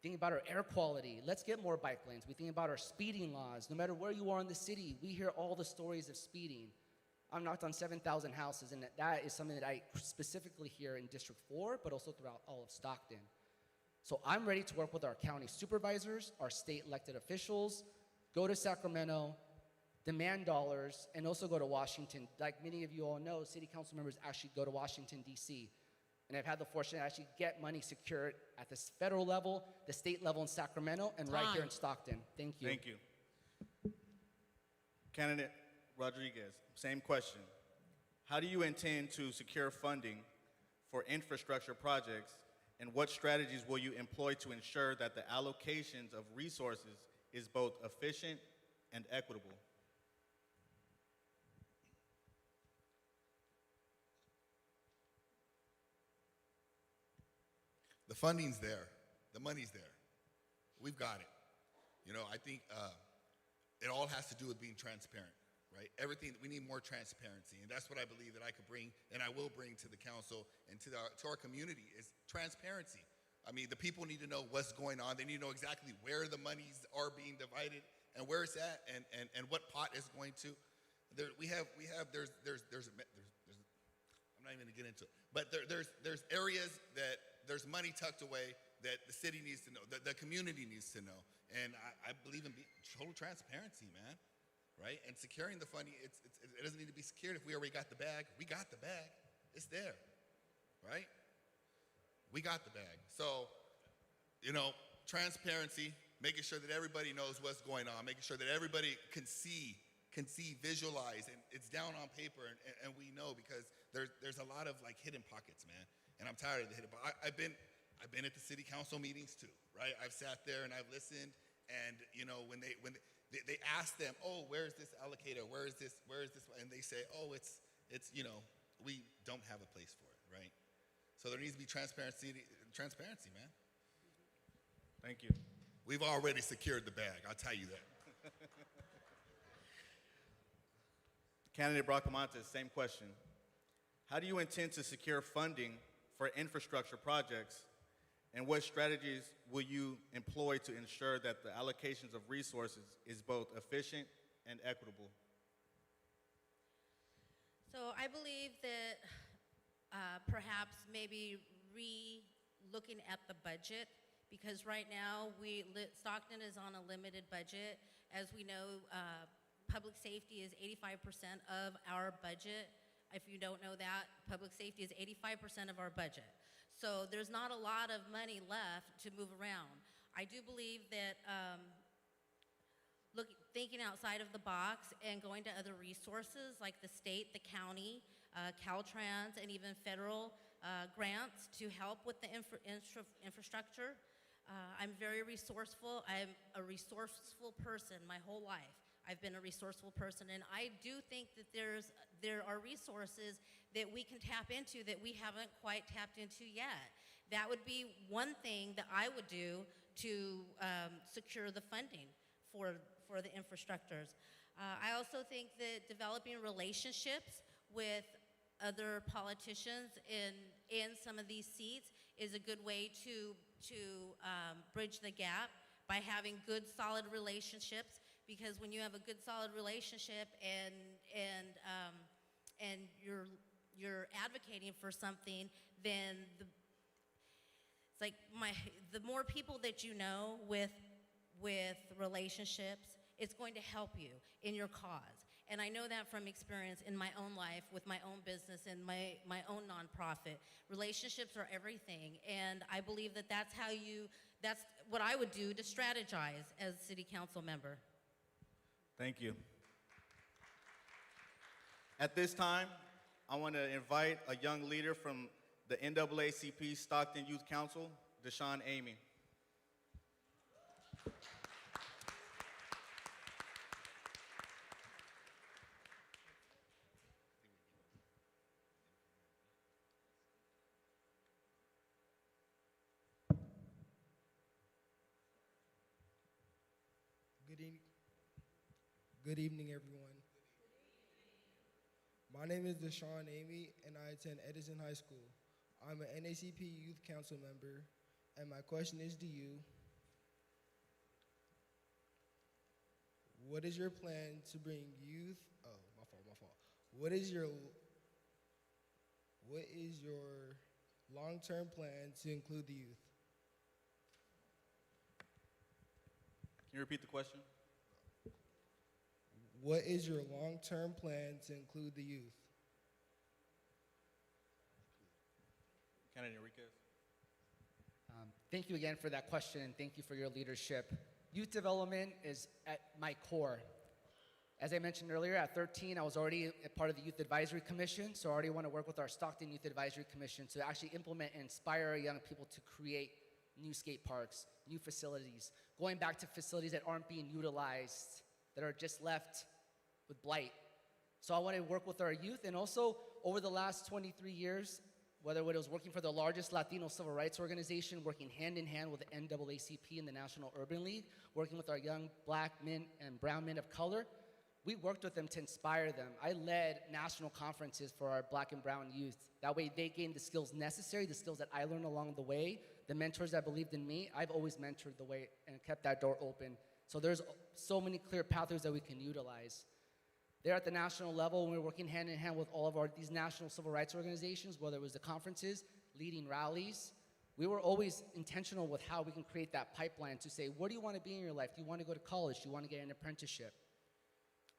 thinking about our air quality, let's get more bike lanes. We think about our speeding laws. No matter where you are in the city, we hear all the stories of speeding. I've knocked on 7,000 houses, and that is something that I specifically hear in District 4, but also throughout all of Stockton. So I'm ready to work with our county supervisors, our state elected officials, go to Sacramento, demand dollars, and also go to Washington. Like many of you all know, city council members actually go to Washington, D.C., and I've had the fortune to actually get money secured at the federal level, the state level in Sacramento, and right here in Stockton. Thank you. Thank you. Candidate Rodriguez, same question. How do you intend to secure funding for infrastructure projects, and what strategies will you employ to ensure that the allocations of resources is both efficient and equitable? The funding's there. The money's there. We've got it. You know, I think it all has to do with being transparent, right? Everything, we need more transparency, and that's what I believe that I could bring, and I will bring to the council and to our community, is transparency. I mean, the people need to know what's going on. They need to know exactly where the monies are being divided and where it's at, and what pot is going to. There's I'm not even gonna get into it, but there's areas that there's money tucked away that the city needs to know, that the community needs to know. And I believe in total transparency, man, right? And securing the funding, it doesn't need to be secured if we already got the bag. We got the bag. It's there, right? We got the bag. So, transparency, making sure that everybody knows what's going on, making sure that everybody can see, visualize, and it's down on paper, and we know, because there's a lot of like hidden pockets, man. And I'm tired of the hidden pockets. I've been at the city council meetings too, right? I've sat there and I've listened, and when they ask them, oh, where's this allocator? Where is this? And they say, oh, it's we don't have a place for it, right? So there needs to be transparency, man. Thank you. We've already secured the bag, I'll tell you that. Candidate Bracamontes, same question. How do you intend to secure funding for infrastructure projects, and what strategies will you employ to ensure that the allocations of resources is both efficient and equitable? So I believe that perhaps maybe re-looking at the budget, because right now Stockton is on a limited budget. As we know, public safety is 85% of our budget. If you don't know that, public safety is 85% of our budget. So there's not a lot of money left to move around. I do believe that thinking outside of the box and going to other resources like the state, the county, Caltrans, and even federal grants to help with the infrastructure. I'm very resourceful. I'm a resourceful person my whole life. I've been a resourceful person, and I do think that there are resources that we can tap into that we haven't quite tapped into yet. That would be one thing that I would do to secure the funding for the infrastructures. I also think that developing relationships with other politicians in some of these seats is a good way to bridge the gap by having good, solid relationships. Because when you have a good, solid relationship and you're advocating for something, then it's like the more people that you know with relationships, it's going to help you in your cause. And I know that from experience in my own life with my own business and my own nonprofit. Relationships are everything, and I believe that that's what I would do to strategize as a city council member. Thank you. At this time, I want to invite a young leader from the NAACP Stockton Youth Council, Deshaun Amy. Good evening, everyone. My name is Deshaun Amy, and I attend Edison High School. I'm an NAACP Youth Council member, and my question is to you. What is your plan to bring youth, my fault. What is your long-term plan to include the youth? Can you repeat the question? What is your long-term plan to include the youth? Candidate Enriquez. Thank you again for that question, and thank you for your leadership. Youth development is at my core. As I mentioned earlier, at 13, I was already a part of the Youth Advisory Commission, so I already want to work with our Stockton Youth Advisory Commission to actually implement and inspire our young people to create new skate parks, new facilities, going back to facilities that aren't being utilized, that are just left with blight. So I want to work with our youth, and also over the last 23 years, whether it was working for the largest Latino civil rights organization, working hand in hand with the NAACP and the National Urban League, working with our young black men and brown men of color, we worked with them to inspire them. I led national conferences for our black and brown youth. That way they gained the skills necessary, the skills that I learned along the way, the mentors that believed in me. I've always mentored the way and kept that door open. So there's so many clear pathways that we can utilize. There at the national level, when we're working hand in hand with all of these national civil rights organizations, whether it was the conferences, leading rallies, we were always intentional with how we can create that pipeline to say, what do you want to be in your life? Do you want to go to college? Do you want to get an apprenticeship?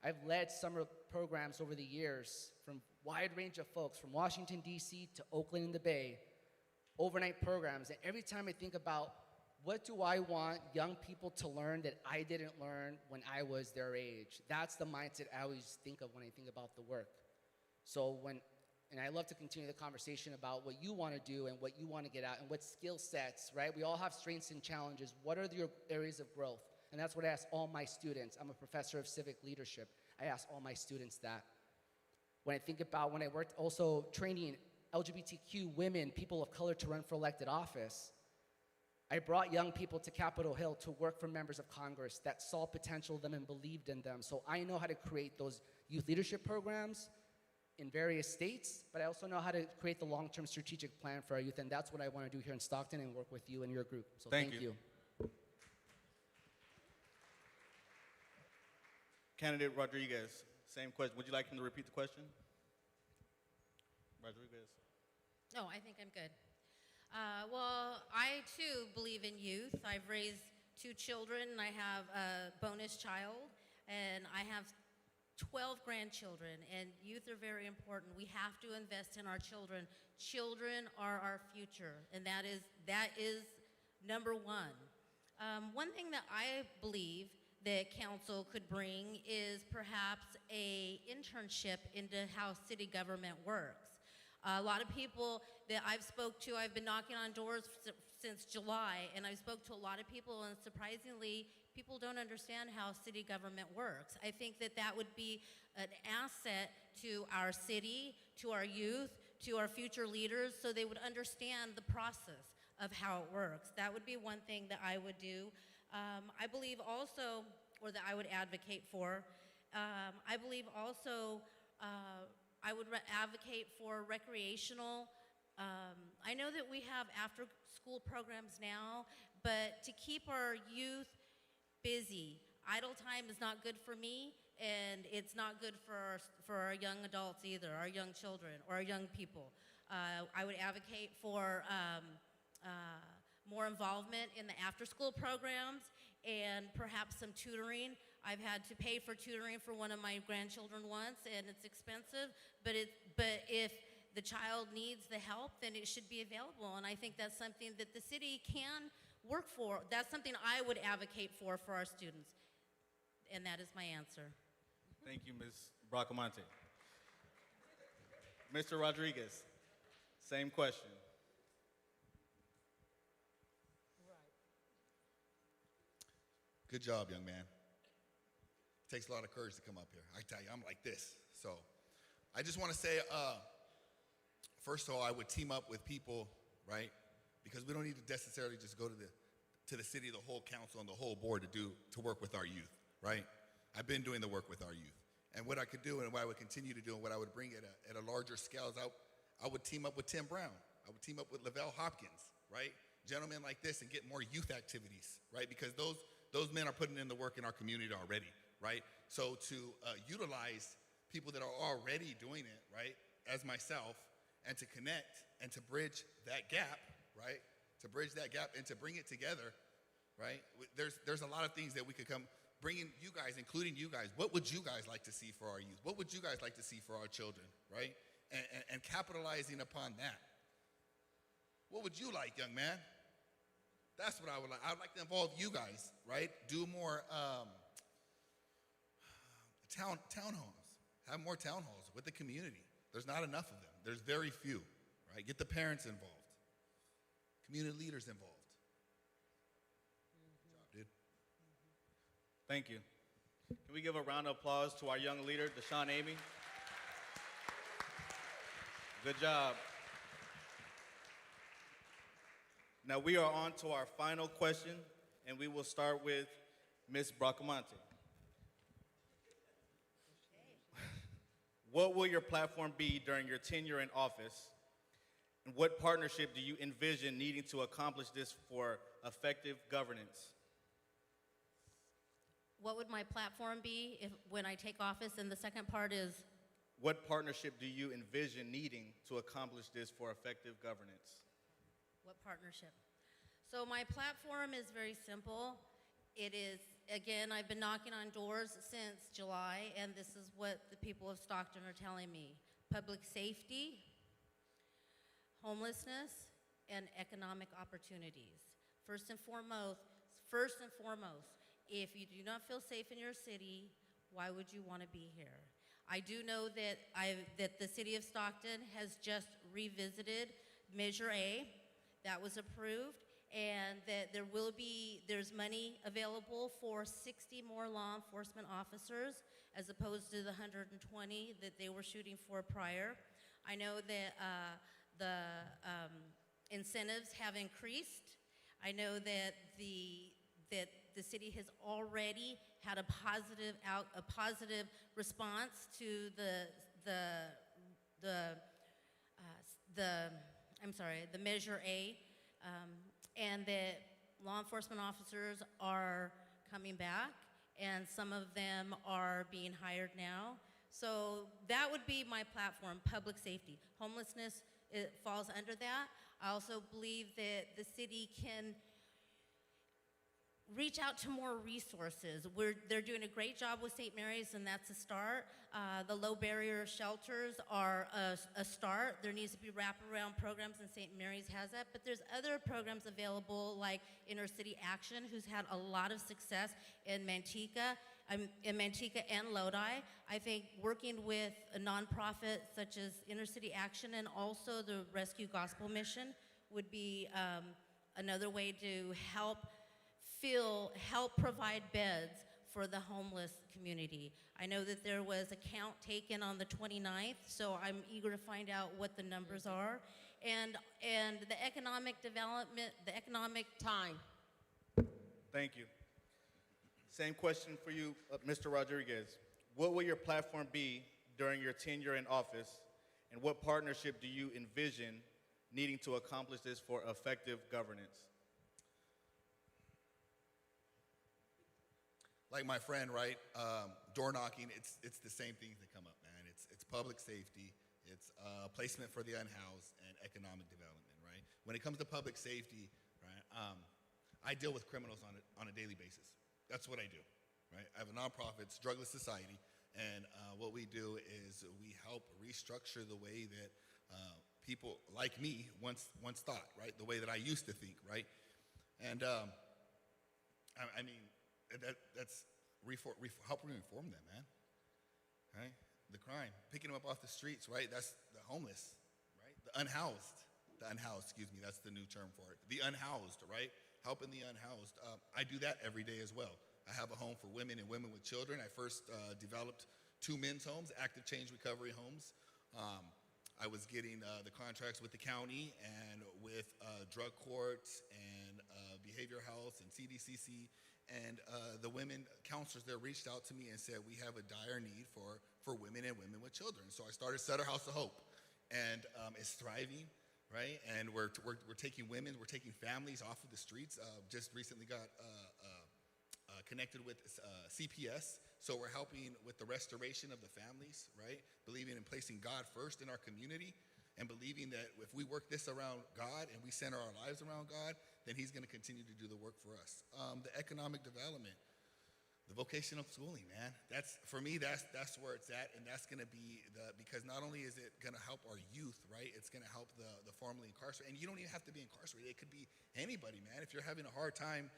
I've led summer programs over the years from wide range of folks, from Washington, D.C. to Oakland in the Bay, overnight programs. And every time I think about what do I want young people to learn that I didn't learn when I was their age, that's the mindset I always think of when I think about the work. So and I love to continue the conversation about what you want to do and what you want to get out and what skill sets, right? We all have strengths and challenges. What are your areas of growth? And that's what I ask all my students. I'm a professor of civic leadership. I ask all my students that. When I think about when I worked also training LGBTQ women, people of color to run for elected office, I brought young people to Capitol Hill to work for members of Congress that saw potential in them and believed in them. So I know how to create those youth leadership programs in various states, but I also know how to create the long-term strategic plan for our youth, and that's what I want to do here in Stockton and work with you and your group. So thank you. Candidate Rodriguez, same question. Would you like him to repeat the question? Rodriguez. No, I think I'm good. Well, I too believe in youth. I've raised 2 children. I have a bonus child, and I have 12 grandchildren, and youth are very important. We have to invest in our children. Children are our future, and that is number one. One thing that I believe that council could bring is perhaps a internship into how city government works. A lot of people that I've spoke to, I've been knocking on doors since July, and I spoke to a lot of people, and surprisingly, people don't understand how city government works. I think that that would be an asset to our city, to our youth, to our future leaders, so they would understand the process of how it works. That would be one thing that I would do. I believe also, or that I would advocate for, I believe also I would advocate for recreational. I know that we have after-school programs now, but to keep our youth busy, idle time is not good for me, and it's not good for our young adults either, our young children, or our young people. I would advocate for more involvement in the after-school programs and perhaps some tutoring. I've had to pay for tutoring for one of my grandchildren once, and it's expensive, but if the child needs the help, then it should be available, and I think that's something that the city can work for. That's something I would advocate for our students, and that is my answer. Thank you, Ms. Bracamonte. Mr. Rodriguez, same question. Good job, young man. It takes a lot of courage to come up here. I tell you, I'm like this. So I just want to say, first of all, I would team up with people, right? Because we don't need to necessarily just go to the city, the whole council, and the whole board to work with our youth, right? I've been doing the work with our youth. And what I could do and what I would continue to do and what I would bring at a larger scale is I would team up with Tim Brown. I would team up with Lavelle Hopkins, right? Gentlemen like this, and get more youth activities, right? Because those men are putting in the work in our community already, right? So to utilize people that are already doing it, right, as myself, and to connect and to bridge that gap, right? To bridge that gap and to bring it together, right? There's a lot of things that we could come, bringing you guys, including you guys. What would you guys like to see for our youth? What would you guys like to see for our children, right? And capitalizing upon that. What would you like, young man? That's what I would like. I would like to involve you guys, right? Do more townhomes. Have more town halls with the community. There's not enough of them. There's very few, right? Get the parents involved. Community leaders involved. Good job, dude. Thank you. Can we give a round of applause to our young leader, Deshaun Amy? Good job. Now we are on to our final question, and we will start with Ms. Bracamonte. What will your platform be during your tenure in office? And what partnership do you envision needing to accomplish this for effective governance? What would my platform be when I take office? And the second part is? What partnership do you envision needing to accomplish this for effective governance? What partnership? So my platform is very simple. It is again, I've been knocking on doors since July, and this is what the people of Stockton are telling me. Public safety, homelessness, and economic opportunities. First and foremost, if you do not feel safe in your city, why would you want to be here? I do know that the city of Stockton has just revisited Measure A that was approved, and that there's money available for 60 more law enforcement officers as opposed to the 120 that they were shooting for prior. I know that the incentives have increased. I know that the city has already had a positive response to the Measure A, and that law enforcement officers are coming back, and some of them are being hired now. So that would be my platform, public safety. Homelessness, it falls under that. I also believe that the city can reach out to more resources. They're doing a great job with St. Mary's, and that's a start. The low barrier shelters are a start. There needs to be wraparound programs, and St. Mary's has that. But there's other programs available, like Inner City Action, who's had a lot of success in Manteca and Lodi. I think working with a nonprofit such as Inner City Action and also the Rescue Gospel Mission would be another way to help provide beds for the homeless community. I know that there was a count taken on the 29th, so I'm eager to find out what the numbers are. And the economic development, the economic time. Thank you. Same question for you, Mr. Rodriguez. What will your platform be during your tenure in office, and what partnership do you envision needing to accomplish this for effective governance? Like my friend, right? Door knocking, it's the same things that come up, man. It's public safety, it's placement for the unhoused, and economic development, right? When it comes to public safety, right? I deal with criminals on a daily basis. That's what I do, right? I have a nonprofit, it's Drugless Society, and what we do is we help restructure the way that people like me once thought, right? The way that I used to think, right? And I mean, that's helping reform them, man. Right? The crime, picking them up off the streets, right? That's the homeless, right? The unhoused, excuse me, that's the new term for it. The unhoused, right? Helping the unhoused. I do that every day as well. I have a home for women and women with children. I first developed 2 men's homes, active change recovery homes. I was getting the contracts with the county and with drug courts and behavioral health and CDCC. And the women counselors there reached out to me and said, we have a dire need for women and women with children. So I started Sutter House of Hope, and it's thriving, right? And we're taking women, we're taking families off of the streets. Just recently got connected with CPS, so we're helping with the restoration of the families, right? Believing in placing God first in our community, and believing that if we work this around God and we center our lives around God, then he's going to continue to do the work for us. The economic development, the vocational schooling, man. For me, that's where it's at, and that's going to be because not only is it going to help our youth, right? It's going to help the formerly incarcerated, and you don't even have to be incarcerated. It could be anybody, man. If you're having a hard time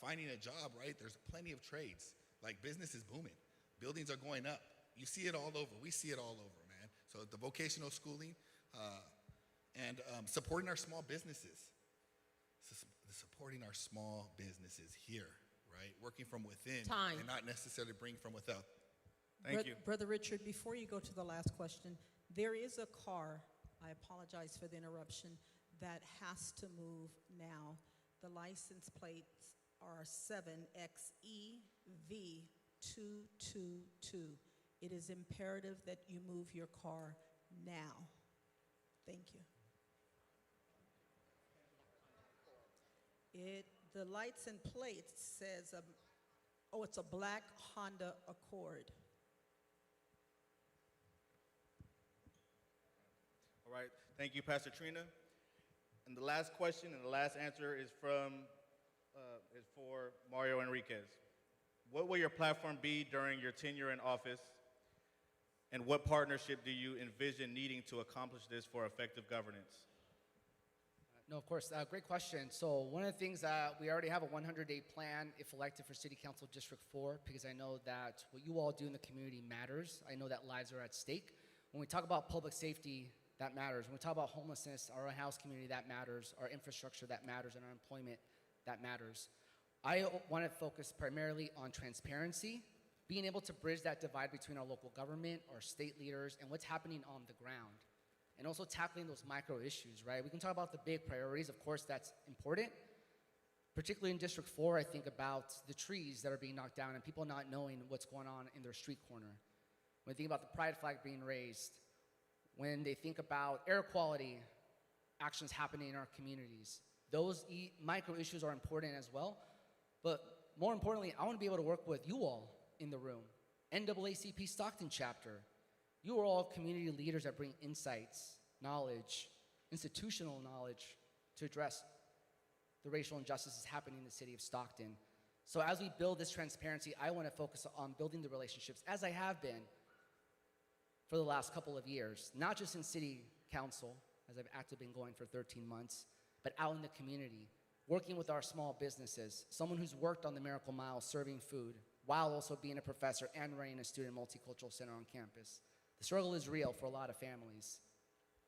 finding a job, right? There's plenty of trades. Like, business is booming. Buildings are going up. You see it all over. We see it all over, man. So the vocational schooling and supporting our small businesses. Supporting our small businesses here, right? Working from within and not necessarily bring from without. Thank you. Brother Richard, before you go to the last question, there is a car, I apologize for the interruption, that has to move now. The license plates are 7XEV222. It is imperative that you move your car now. Thank you. The lights and plates says, it's a black Honda Accord. All right. Thank you, Pastor Trina. And the last question and the last answer is for Mario Enriquez. What will your platform be during your tenure in office? And what partnership do you envision needing to accomplish this for effective governance? No, of course. Great question. So one of the things that we already have a 100-day plan if elected for City Council District 4, because I know that what you all do in the community matters. I know that lives are at stake. When we talk about public safety, that matters. When we talk about homelessness, our house community, that matters. Our infrastructure, that matters. And our employment, that matters. I want to focus primarily on transparency, being able to bridge that divide between our local government, our state leaders, and what's happening on the ground. And also tackling those micro issues, right? We can talk about the big priorities. Of course, that's important. Particularly in District 4, I think about the trees that are being knocked down and people not knowing what's going on in their street corner. When they think about the pride flag being raised, when they think about air quality actions happening in our communities, those micro issues are important as well. But more importantly, I want to be able to work with you all in the room. NAACP Stockton chapter. You are all community leaders that bring insights, knowledge, institutional knowledge to address the racial injustices happening in the city of Stockton. So as we build this transparency, I want to focus on building the relationships, as I have been for the last couple of years, not just in city council, as I've actually been going for 13 months, but out in the community, working with our small businesses, someone who's worked on the Miracle Mile serving food, while also being a professor and running a student multicultural center on campus. The struggle is real for a lot of families,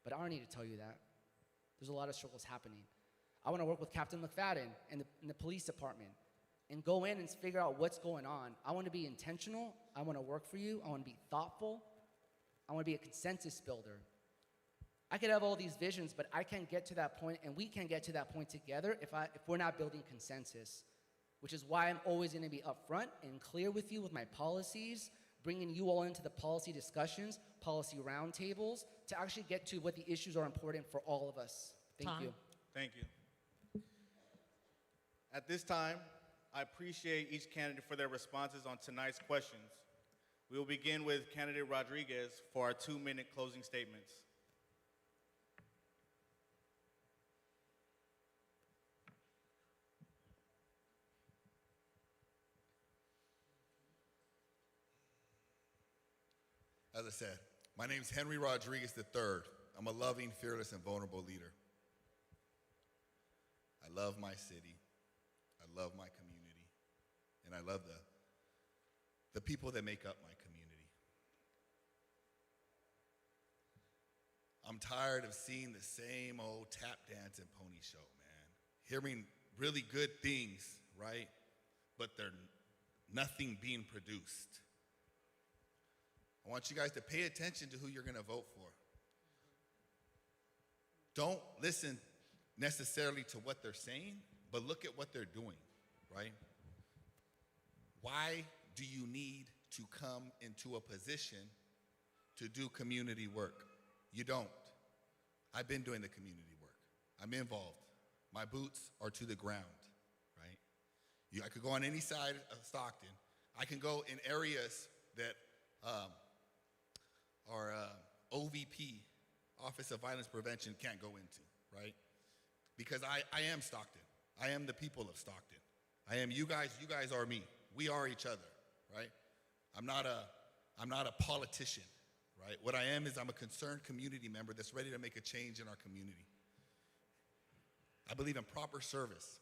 but I don't need to tell you that. There's a lot of struggles happening. I want to work with Captain McFadden and the police department and go in and figure out what's going on. I want to be intentional. I want to work for you. I want to be thoughtful. I want to be a consensus builder. I could have all these visions, but I can't get to that point, and we can't get to that point together if we're not building consensus, which is why I'm always going to be upfront and clear with you with my policies, bringing you all into the policy discussions, policy roundtables, to actually get to what the issues are important for all of us. Thank you. Thank you. At this time, I appreciate each candidate for their responses on tonight's questions. We will begin with candidate Rodriguez for our 2-minute closing statements. As I said, my name is Henry Rodriguez III. I'm a loving, fearless, and vulnerable leader. I love my city. I love my community. And I love the people that make up my community. I'm tired of seeing the same old tap dance and pony show, man. Hearing really good things, right? But they're nothing being produced. I want you guys to pay attention to who you're going to vote for. Don't listen necessarily to what they're saying, but look at what they're doing, right? Why do you need to come into a position to do community work? You don't. I've been doing the community work. I'm involved. My boots are to the ground, right? I could go on any side of Stockton. I can go in areas that our OVP, Office of Violence Prevention, can't go into, right? Because I am Stockton. I am the people of Stockton. I am you guys are me. We are each other, right? I'm not a politician, right? What I am is I'm a concerned community member that's ready to make a change in our community. I believe in proper service.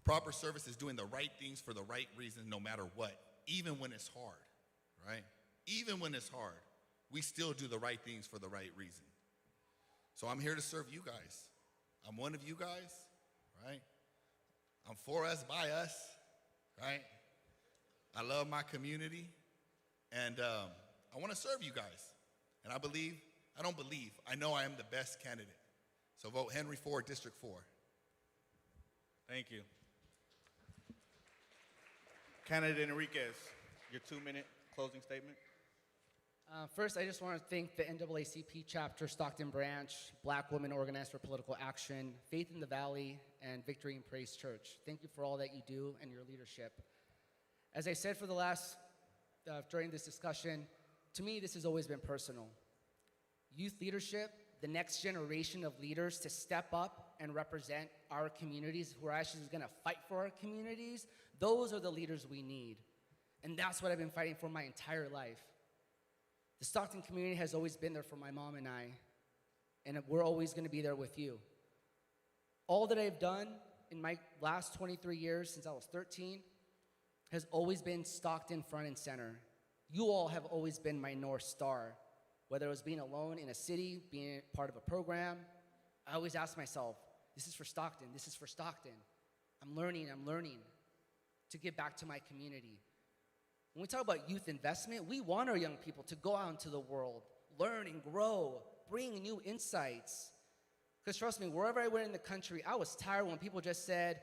Proper service is doing the right things for the right reasons no matter what, even when it's hard, right? Even when it's hard, we still do the right things for the right reason. So I'm here to serve you guys. I'm one of you guys, right? I'm for us, by us, right? I love my community, and I want to serve you guys. And I know I am the best candidate. So vote Henry Ford, District 4. Thank you. Candidate Enriquez, your 2-minute closing statement. First, I just want to thank the NAACP chapter, Stockton branch, Black Women Organized for Political Action, Faith in the Valley, and Victory and Praise Church. Thank you for all that you do and your leadership. As I said during this discussion, to me, this has always been personal. Youth leadership, the next generation of leaders to step up and represent our communities, who are actually going to fight for our communities, those are the leaders we need. And that's what I've been fighting for my entire life. The Stockton community has always been there for my mom and I, and we're always going to be there with you. All that I've done in my last 23 years since I was 13 has always been Stockton front and center. You all have always been my North Star. Whether it was being alone in a city, being part of a program, I always ask myself, this is for Stockton, this is for Stockton. I'm learning to give back to my community. When we talk about youth investment, we want our young people to go out into the world, learn and grow, bring new insights. Because trust me, wherever I went in the country, I was tired when people just said,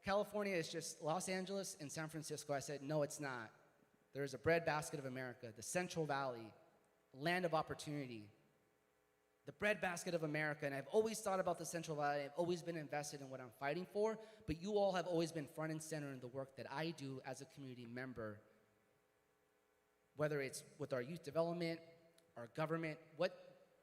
California is just Los Angeles and San Francisco. I said, no, it's not. There's a breadbasket of America, the Central Valley, land of opportunity. The breadbasket of America, and I've always thought about the Central Valley. I've always been invested in what I'm fighting for, but you all have always been front and center in the work that I do as a community member. Whether it's with our youth development, our government, what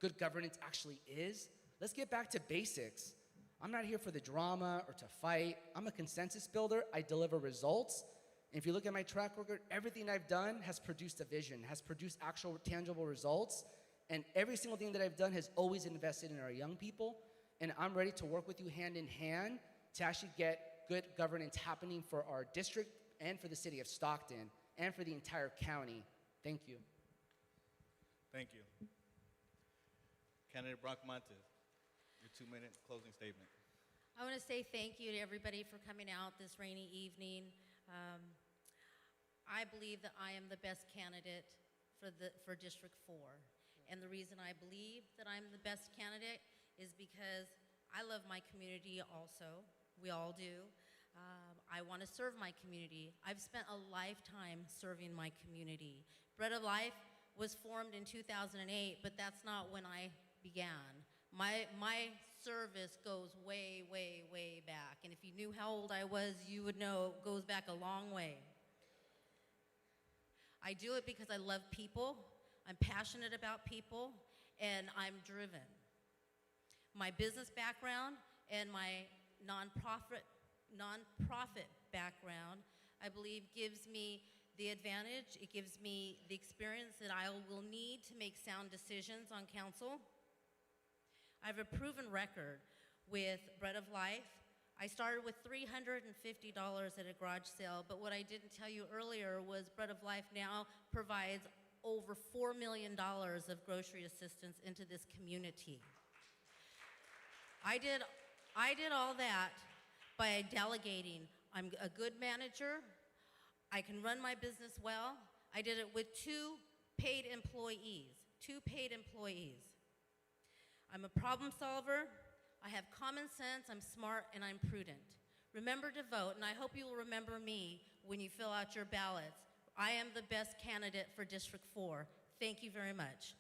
good governance actually is. Let's get back to basics. I'm not here for the drama or to fight. I'm a consensus builder. I deliver results. And if you look at my track record, everything I've done has produced a vision, has produced actual tangible results. And every single thing that I've done has always invested in our young people. And I'm ready to work with you hand in hand to actually get good governance happening for our district and for the city of Stockton and for the entire county. Thank you. Thank you. Candidate Bracamonte, your 2-minute closing statement. I want to say thank you to everybody for coming out this rainy evening. I believe that I am the best candidate for District 4. And the reason I believe that I'm the best candidate is because I love my community also. We all do. I want to serve my community. I've spent a lifetime serving my community. Bread of Life was formed in 2008, but that's not when I began. My service goes way, way, way back. And if you knew how old I was, you would know it goes back a long way. I do it because I love people. I'm passionate about people, and I'm driven. My business background and my nonprofit background, I believe, gives me the advantage. It gives me the experience that I will need to make sound decisions on council. I have a proven record with Bread of Life. I started with $350 at a garage sale, but what I didn't tell you earlier was Bread of Life now provides over $4 million of grocery assistance into this community. I did all that by delegating. I'm a good manager. I can run my business well. I did it with two paid employees. I'm a problem solver. I have common sense, I'm smart, and I'm prudent. Remember to vote, and I hope you will remember me when you fill out your ballots. I am the best candidate for District 4. Thank you very much.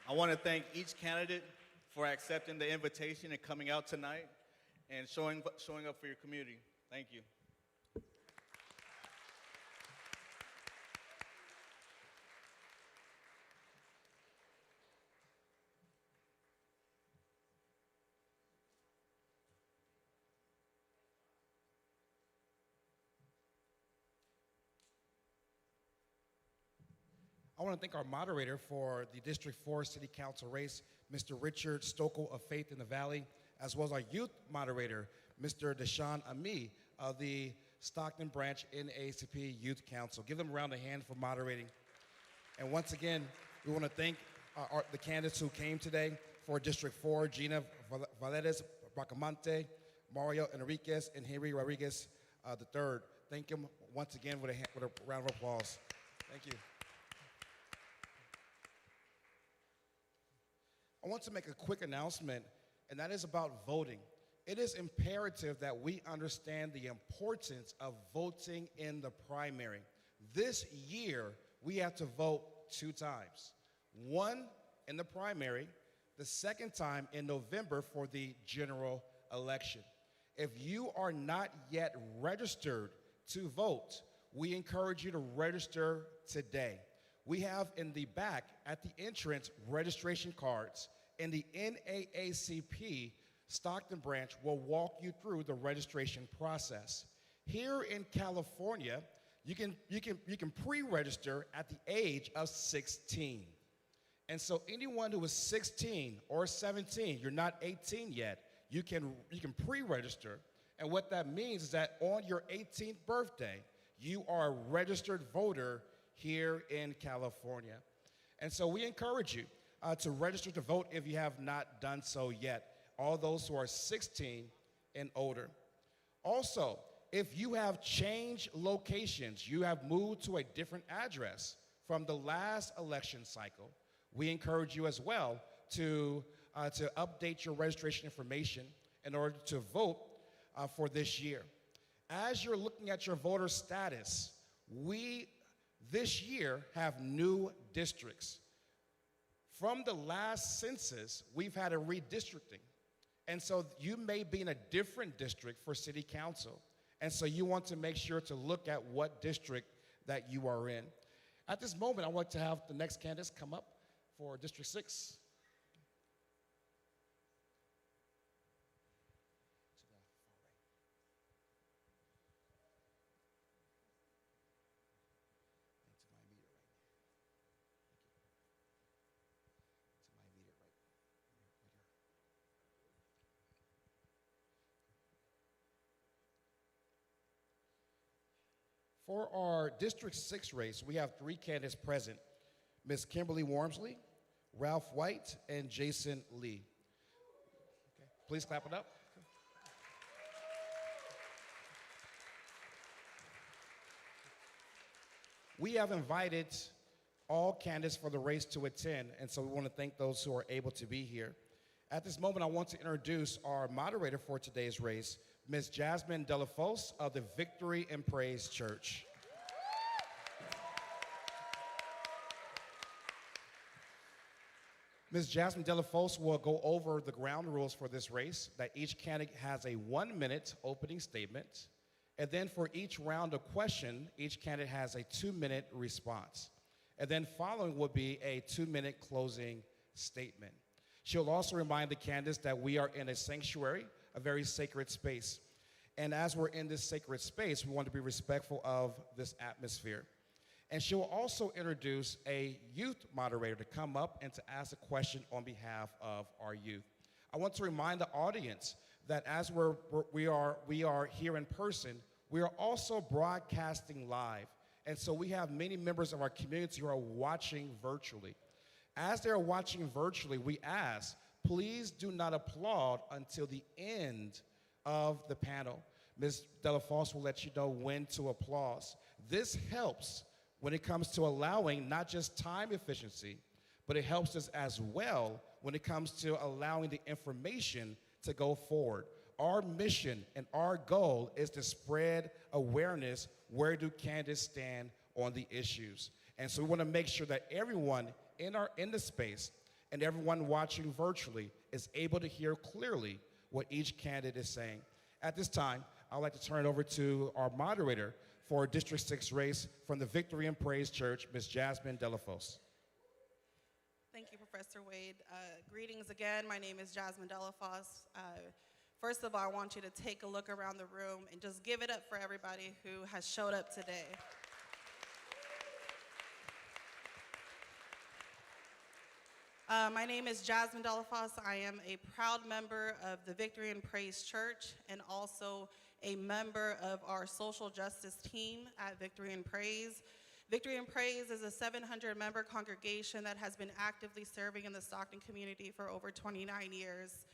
I want to thank each candidate for accepting the invitation and coming out tonight and showing up for your community. Thank you. I want to thank our moderator for the District 4 City Council race, Mr. Richard Stokel of Faith in the Valley, as well as our youth moderator, Mr. Deshaun Ami of the Stockton Branch NAACP Youth Council. Give them a round of hand for moderating. And once again, we want to thank the candidates who came today for District 4, Gina Valdez Bracamonte, Mario Enriquez, and Henry Rodriguez III. Thank them once again with a round of applause. Thank you. I want to make a quick announcement, and that is about voting. It is imperative that we understand the importance of voting in the primary. This year, we have to vote 2 times. One in the primary, the second time in November for the general election. If you are not yet registered to vote, we encourage you to register today. We have in the back at the entrance registration cards, and the NAACP Stockton branch will walk you through the registration process. Here in California, you can pre-register at the age of 16. And so anyone who is 16 or 17, you're not 18 yet, you can pre-register. And what that means is that on your 18th birthday, you are a registered voter here in California. And so we encourage you to register to vote if you have not done so yet, all those who are 16 and older. Also, if you have changed locations, you have moved to a different address from the last election cycle, we encourage you as well to update your registration information in order to vote for this year. As you're looking at your voter status, we this year have new districts. From the last census, we've had a redistricting. And so you may be in a different district for city council. And so you want to make sure to look at what district that you are in. At this moment, I want to have the next candidates come up for District 6. For our District 6 race, we have 3 candidates present: Ms. Kimberly Wormsley, Ralph White, and Jason Lee. Okay. Please clap it up. We have invited all candidates for the race to attend, and so we want to thank those who are able to be here. At this moment, I want to introduce our moderator for today's race, Ms. Jasmine Delafos of the Victory and Praise Church. Ms. Jasmine Delafos will go over the ground rules for this race, that each candidate has a 1-minute opening statement, and then for each round of question, each candidate has a 2-minute response. And then following will be a 2-minute closing statement. She'll also remind the candidates that we are in a sanctuary, a very sacred space. And as we're in this sacred space, we want to be respectful of this atmosphere. And she'll also introduce a youth moderator to come up and to ask a question on behalf of our youth. I want to remind the audience that as we are here in person, we are also broadcasting live. And so we have many members of our community who are watching virtually. As they're watching virtually, we ask, please do not applaud until the end of the panel. Ms. Delafos will let you know when to applaud. This helps when it comes to allowing not just time efficiency, but it helps us as well when it comes to allowing the information to go forward. Our mission and our goal is to spread awareness. Where do candidates stand on the issues? And so we want to make sure that everyone in the space and everyone watching virtually is able to hear clearly what each candidate is saying. At this time, I'd like to turn it over to our moderator for District 6 race from the Victory and Praise Church, Ms. Jasmine Delafos. Thank you, Professor Wade. Greetings again. My name is Jasmine Delafos. First of all, I want you to take a look around the room and just give it up for everybody who has showed up today. My name is Jasmine Delafos. I am a proud member of the Victory and Praise Church and also a member of our social justice team at Victory and Praise. Victory and Praise is a 700-member congregation that has been actively serving in the Stockton community for over 29 years.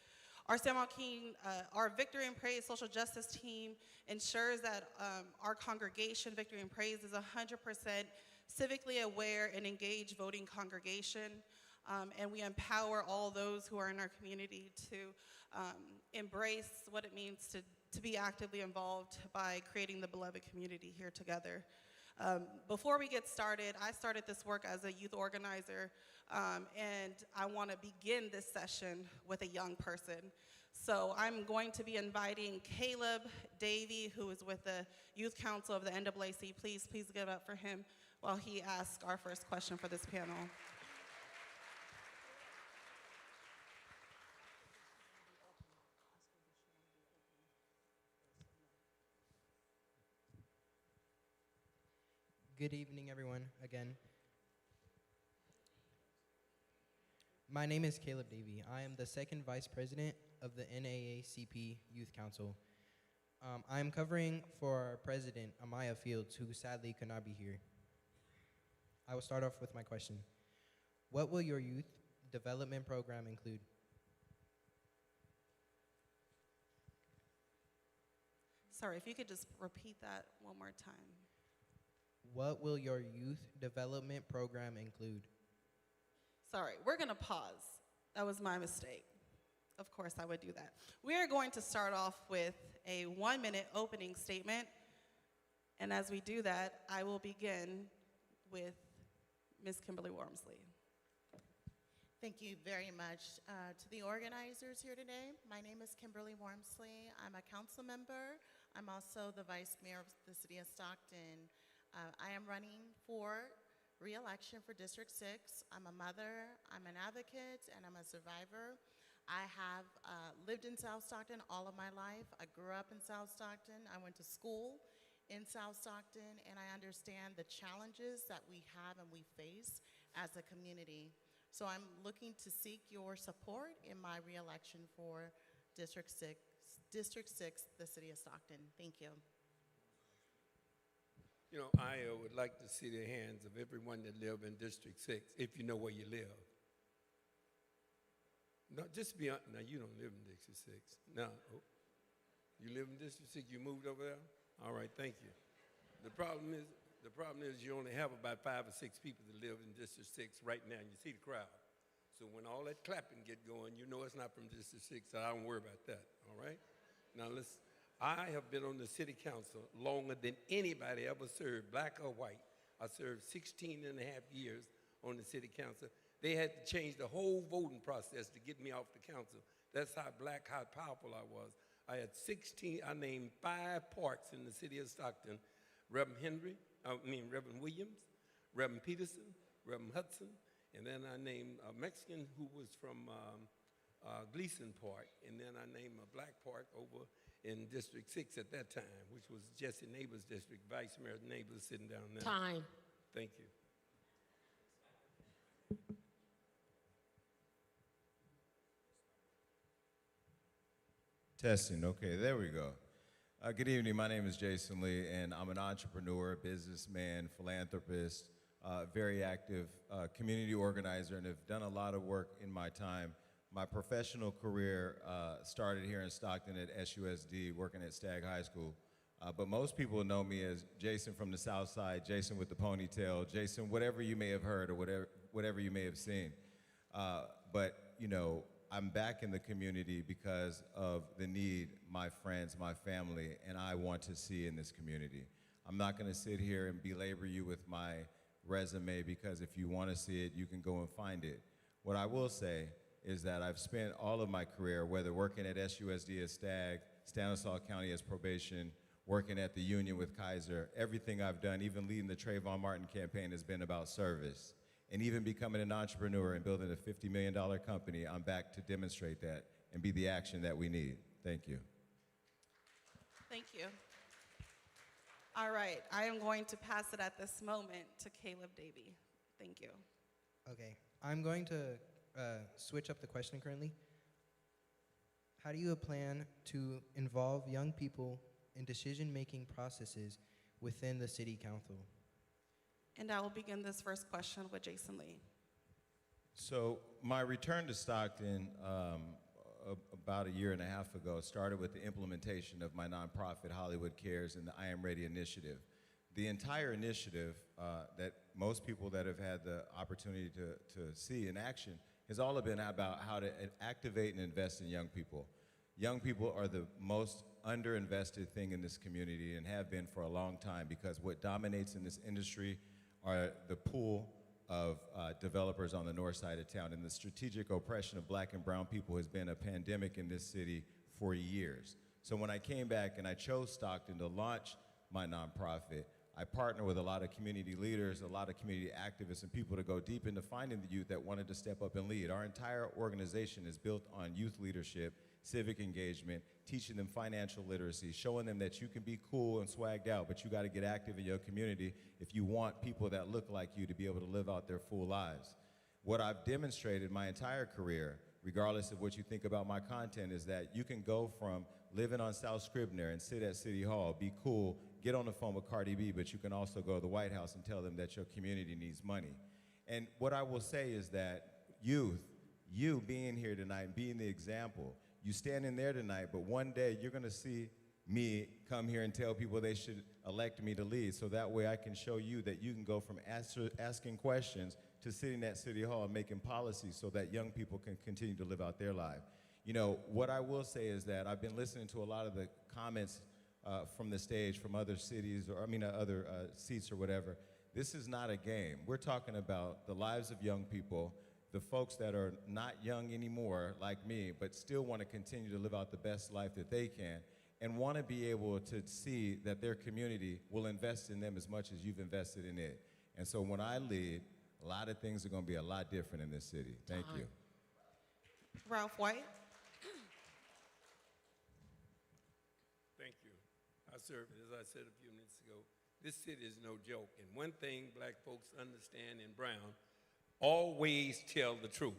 Our San Joaquin, our Victory and Praise social justice team ensures that our congregation, Victory and Praise, is 100% civically aware and engaged voting congregation. And we empower all those who are in our community to embrace what it means to be actively involved by creating the beloved community here together. Before we get started, I started this work as a youth organizer, and I want to begin this session with a young person. So I'm going to be inviting Caleb Davey, who is with the Youth Council of the NAAC. Please give it up for him while he asks our first question for this panel. Good evening, everyone, again. My name is Caleb Davey. I am the second vice president of the NAACP Youth Council. I am covering for our president, Amaya Fields, who sadly could not be here. I will start off with my question. What will your youth development program include? Sorry, if you could just repeat that one more time. What will your youth development program include? Sorry, we're going to pause. That was my mistake. Of course, I would do that. We are going to start off with a 1-minute opening statement. And as we do that, I will begin with Ms. Kimberly Wormsley. Thank you very much to the organizers here today. My name is Kimberly Wormsley. I'm a council member. I'm also the vice mayor of the city of Stockton. I am running for re-election for District 6. I'm a mother, I'm an advocate, and I'm a survivor. I have lived in South Stockton all of my life. I grew up in South Stockton. I went to school in South Stockton, and I understand the challenges that we have and we face as a community. So I'm looking to seek your support in my re-election for District 6, the city of Stockton. Thank you. You know, I would like to see the hands of everyone that live in District 6, if you know where you live. No, just be honest. Now, you don't live in District 6. No. Oh. You live in District 6, you moved over there? All right, thank you. The problem is you only have about 5 or 6 people that live in District 6 right now, and you see the crowd. So when all that clapping get going, you know it's not from District 6, so I don't worry about that, all right? Now, listen. I have been on the city council longer than anybody ever served, black or white. I served 16 and a half years on the city council. They had to change the whole voting process to get me off the council. That's how black, how powerful I was. I had I named 5 parks in the city of Stockton. Reverend Williams, Reverend Peterson, Reverend Hudson, and then I named a Mexican who was from Gleason Park, and then I named a black park over in District 6 at that time, which was Jesse Neighbors' district, Vice Mayor Neighbors sitting down there. Time. Thank you. Testing, okay, there we go. Good evening, my name is Jason Lee, and I'm an entrepreneur, businessman, philanthropist, very active community organizer, and have done a lot of work in my time. My professional career started here in Stockton at SUSD, working at Stagg High School. But most people know me as Jason from the South Side, Jason with the ponytail, Jason, whatever you may have heard or whatever you may have seen. But, you know, I'm back in the community because of the need my friends, my family, and I want to see in this community. I'm not going to sit here and belabor you with my resume, because if you want to see it, you can go and find it. What I will say is that I've spent all of my career, whether working at SUSD as Stagg, Stanislaus County as probation, working at the union with Kaiser, everything I've done, even leading the Trayvon Martin campaign, has been about service. And even becoming an entrepreneur and building a $50 million company, I'm back to demonstrate that and be the action that we need. Thank you. Thank you. All right, I am going to pass it at this moment to Caleb Davey. Thank you. Okay, I'm going to switch up the question currently. How do you plan to involve young people in decision-making processes within the city council? And I will begin this first question with Jason Lee. So my return to Stockton about a year and a half ago started with the implementation of my nonprofit Hollywood Cares and the I Am Ready initiative. The entire initiative that most people that have had the opportunity to see in action has all been about how to activate and invest in young people. Young people are the most underinvested thing in this community and have been for a long time, because what dominates in this industry are the pool of developers on the north side of town, and the strategic oppression of black and brown people has been a pandemic in this city for years. So when I came back and I chose Stockton to launch my nonprofit, I partnered with a lot of community leaders, a lot of community activists, and people to go deep into finding the youth that wanted to step up and lead. Our entire organization is built on youth leadership civic engagement, teaching them financial literacy, showing them that you can be cool and swagged out, but you got to get active in your community if you want people that look like you to be able to live out their full lives. What I've demonstrated my entire career, regardless of what you think about my content, is that you can go from living on South Scribner and sit at City Hall, be cool, get on the phone with Cardi B, but you can also go to the White House and tell them that your community needs money. And what I will say is that youth, you being here tonight, being the example, you standing there tonight, but one day you're gonna see me come here and tell people they should elect me to lead, so that way I can show you that you can go from asking questions to sitting at City Hall and making policies so that young people can continue to live out their life. You know, what I will say is that I've been listening to a lot of the comments from the stage from other cities, or other seats or whatever. This is not a game. We're talking about the lives of young people, the folks that are not young anymore like me, but still want to continue to live out the best life that they can, and want to be able to see that their community will invest in them as much as you've invested in it. And so when I lead, a lot of things are going to be a lot different in this city. Thank you. Ralph White. Thank you. I served, as I said a few minutes ago, this city is no joke. And one thing black folks understand in Brown, always tell the truth.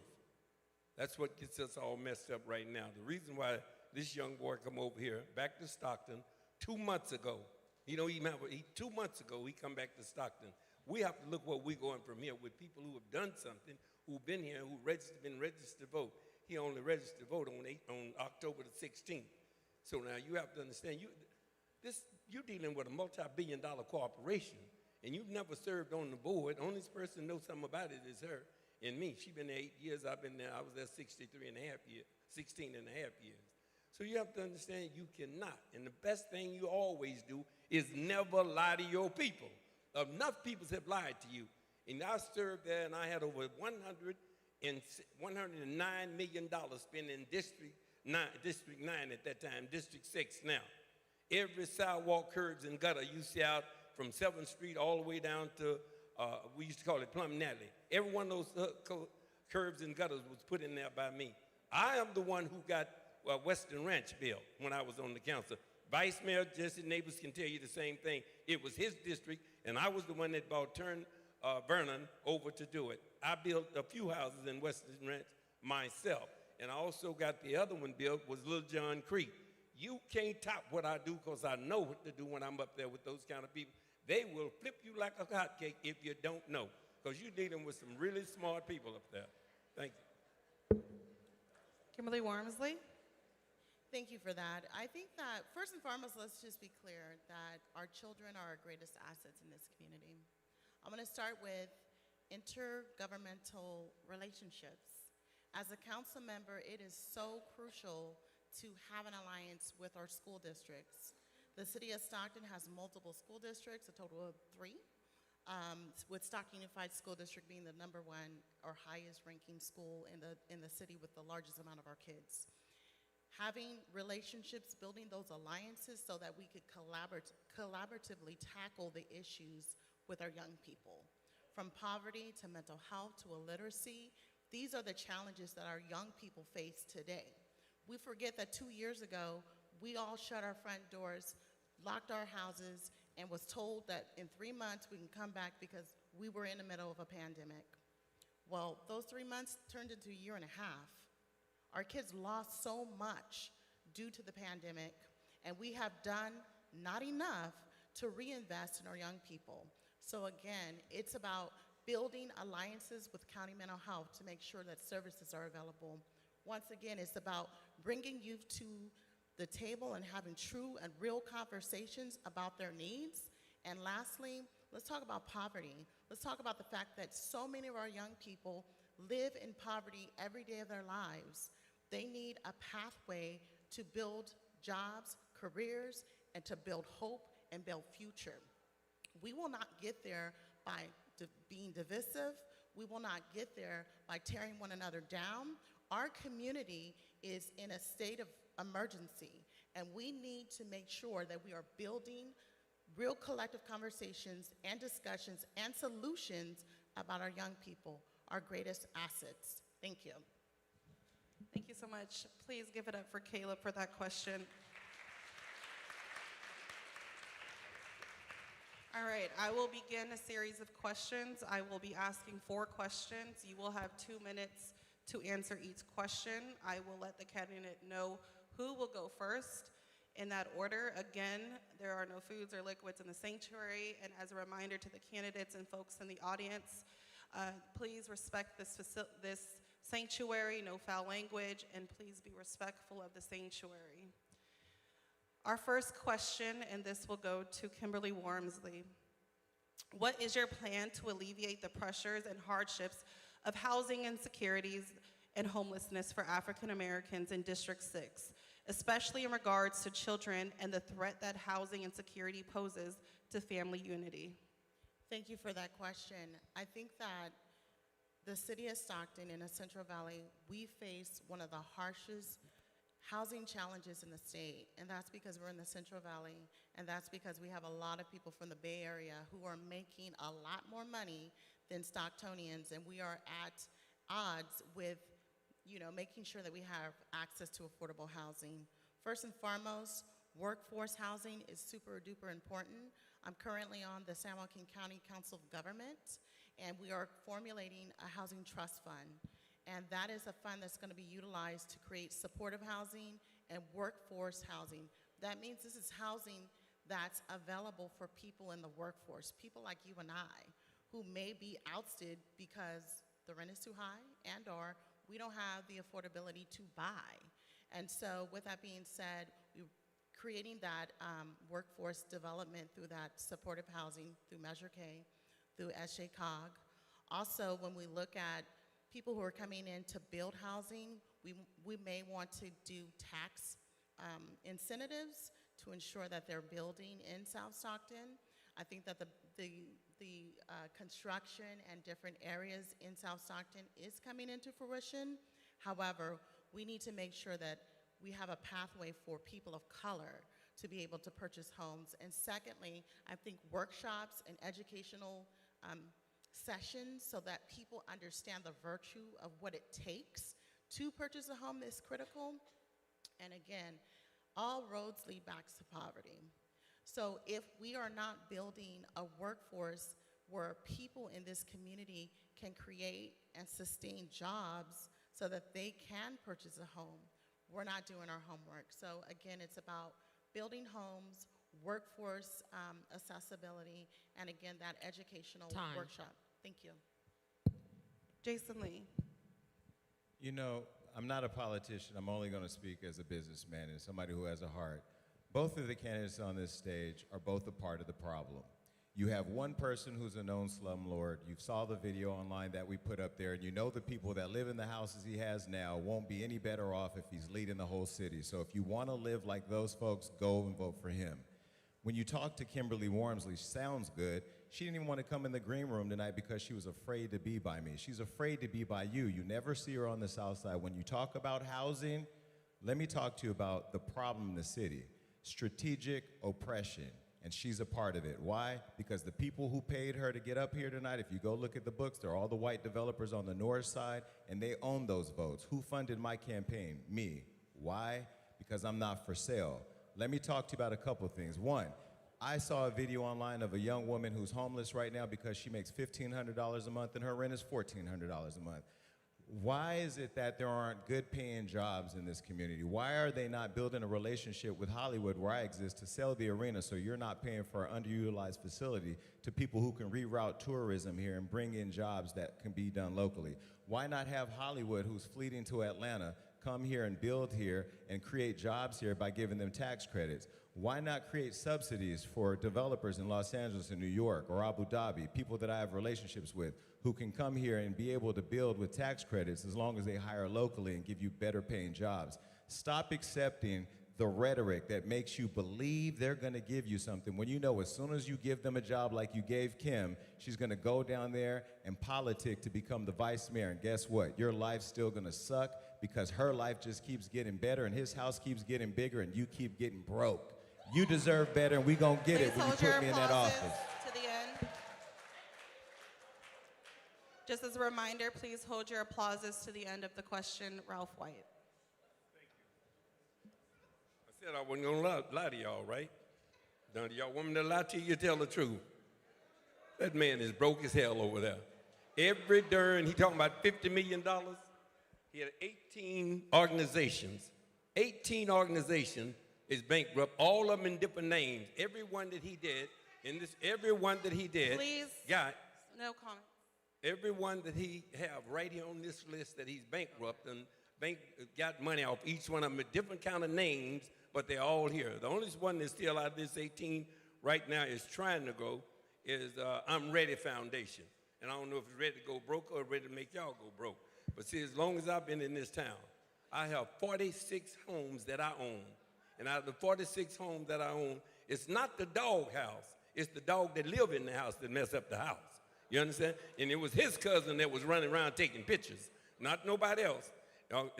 That's what gets us all messed up right now. The reason why this young boy come over here, back to Stockton, 2 months ago, 2 months ago, he come back to Stockton. We have to look what we're going from here with people who have done something, who've been here, who've been registered to vote. He only registered to vote on October the 16th. So now you have to understand, you're dealing with a multi-billion-dollar corporation, and you've never served on the board. The only person who knows something about it is her and me. She's been there 8 years. I've been there. I was there 16 and a half years. So you have to understand you cannot. And the best thing you always do is never lie to your people. Enough people have lied to you. And I served there, and I had over $109 million spent in District 9 at that time, District 6 now. Every sidewalk, curbs, and gutter you see out from 7th Street all the way down to, we used to call it Plum Natalie. Every one of those curbs and gutters was put in there by me. I am the one who got Western Ranch built when I was on the council. Vice Mayor Jesse Neighbors can tell you the same thing. It was his district, and I was the one that turned Vernon over to do it. I built a few houses in Western Ranch myself, and I also got the other one built was Little John Creek. You can't top what I do because I know what to do when I'm up there with those kind of people. They will flip you like a hotcake if you don't know, because you're dealing with some really smart people up there. Thank you. Kimberly Wormsley. Thank you for that. I think that, first and foremost, let's just be clear that our children are our greatest assets in this community. I'm going to start with intergovernmental relationships. As a council member, it is so crucial to have an alliance with our school districts. The city of Stockton has multiple school districts, a total of 3, with Stockton Unified School District being the #1 or highest ranking school in the city with the largest amount of our kids. Having relationships, building those alliances so that we could collaboratively tackle the issues with our young people. From poverty to mental health to illiteracy, these are the challenges that our young people face today. We forget that 2 years ago, we all shut our front doors, locked our houses, and was told that in 3 months we can come back because we were in the middle of a pandemic. Well, those 3 months turned into a year and a half. Our kids lost so much due to the pandemic, and we have done not enough to reinvest in our young people. So again, it's about building alliances with county mental health to make sure that services are available. Once again, it's about bringing youth to the table and having true and real conversations about their needs. And lastly, let's talk about poverty. Let's talk about the fact that so many of our young people live in poverty every day of their lives. They need a pathway to build jobs, careers, and to build hope and build future. We will not get there by being divisive. We will not get there by tearing one another down. Our community is in a state of emergency, and we need to make sure that we are building real collective conversations and discussions and solutions about our young people, our greatest assets. Thank you. Thank you so much. Please give it up for Caleb for that question. All right, I will begin a series of questions. I will be asking 4 questions. You will have 2 minutes to answer each question. I will let the candidate know who will go first in that order. Again, there are no foods or liquids in the sanctuary. And as a reminder to the candidates and folks in the audience, please respect this sanctuary, no foul language, and please be respectful of the sanctuary. Our first question, and this will go to Kimberly Wormsley. What is your plan to alleviate the pressures and hardships of housing insecurities and homelessness for African Americans in District 6, especially in regards to children and the threat that housing insecurity poses to family unity? Thank you for that question. I think that the city of Stockton in the Central Valley, we face one of the harshest housing challenges in the state, and that's because we're in the Central Valley, and that's because we have a lot of people from the Bay Area who are making a lot more money than Stocktonians, and we are at odds with, making sure that we have access to affordable housing. First and foremost, workforce housing is super duper important. I'm currently on the San Joaquin County Council of Government, and we are formulating a housing trust fund. And that is a fund that's going to be utilized to create supportive housing and workforce housing. That means this is housing that's available for people in the workforce, people like you and I, who may be ousted because the rent is too high and/or we don't have the affordability to buy. And so with that being said, we're creating that workforce development through that supportive housing, through Measure K, through SJCOG. Also, when we look at people who are coming in to build housing, we may want to do tax incentives to ensure that they're building in South Stockton. I think that the construction and different areas in South Stockton is coming into fruition. However, we need to make sure that we have a pathway for people of color to be able to purchase homes. And secondly, I think workshops and educational sessions so that people understand the virtue of what it takes to purchase a home is critical. And again, all roads lead back to poverty. So if we are not building a workforce where people in this community can create and sustain jobs so that they can purchase a home, we're not doing our homework. So again, it's about building homes, workforce accessibility, and again, that educational workshop. Thank you. Jason Lee. I'm not a politician. I'm only going to speak as a businessman and somebody who has a heart. Both of the candidates on this stage are both a part of the problem. You have one person who's a known slumlord. You saw the video online that we put up there, and you know the people that live in the houses he has now won't be any better off if he's leading the whole city. So if you want to live like those folks, go and vote for him. When you talk to Kimberly Wormsley, she sounds good. She didn't even want to come in the green room tonight because she was afraid to be by me. She's afraid to be by you. You never see her on the South Side. When you talk about housing, let me talk to you about the problem in the city. Strategic oppression, and she's a part of it. Why? Because the people who paid her to get up here tonight, if you go look at the books, they're all the white developers on the north side, and they own those votes. Who funded my campaign? Me. Why? Because I'm not for sale. Let me talk to you about a couple things. One, I saw a video online of a young woman who's homeless right now because she makes $1,500 a month and her rent is $1,400 a month. Why is it that there aren't good paying jobs in this community? Why are they not building a relationship with Hollywood where I exist to sell the arena so you're not paying for an underutilized facility to people who can reroute tourism here and bring in jobs that can be done locally? Why not have Hollywood, who's fleeting to Atlanta, come here and build here and create jobs here by giving them tax credits? Why not create subsidies for developers in Los Angeles and New York or Abu Dhabi, people that I have relationships with, who can come here and be able to build with tax credits as long as they hire locally and give you better paying jobs? Stop accepting the rhetoric that makes you believe they're going to give you something when you know as soon as you give them a job like you gave Kim, she's going to go down there and politic to become the vice mayor. And guess what? Your life's still going to suck because her life just keeps getting better and his house keeps getting bigger and you keep getting broke. You deserve better, and we're going to get it when you put me in that office. To the end. Just as a reminder, please hold your applauses to the end of the question. Ralph White. said I wasn't going to lie to y'all, right? Now, do y'all want me to lie to you? Tell the truth. That man is broke as hell over there. Every darn, he talking about $50 million. He had 18 organizations. 18 organizations is bankrupt, all of them in different names. Everyone that he did, everyone that he did Please, got, no comment. everyone that he have right here on this list that he's bankrupt and got money off each one of them with different kind of names, but they're all here. The only one that's still out of this 18 right now is trying to go is I'm Ready Foundation. And I don't know if it's ready to go broke or ready to make y'all go broke. But see, as long as I've been in this town, I have 46 homes that I own. And out of the 46 homes that I own, it's not the dog house. It's the dog that live in the house that mess up the house. You understand? And it was his cousin that was running around taking pictures, not nobody else.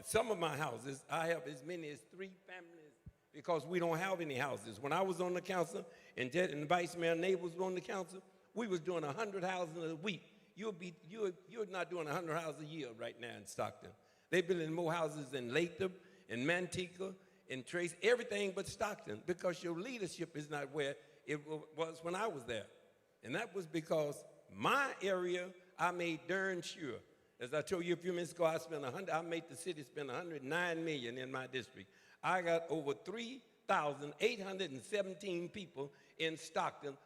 Some of my houses, I have as many as 3 families because we don't have any houses. When I was on the council and the Vice Mayor Neighbors was on the council, we was doing 100 houses a week. You're not doing 100 houses a year right now in Stockton. They're building more houses in Lathrop, in Manteca, in Trace, everything but Stockton, because your leadership is not where it was when I was there. And that was because my area, I made darn sure. As I told you a few minutes ago, I made the city spend $109 million in my district. I got over 3,817 people in Stockton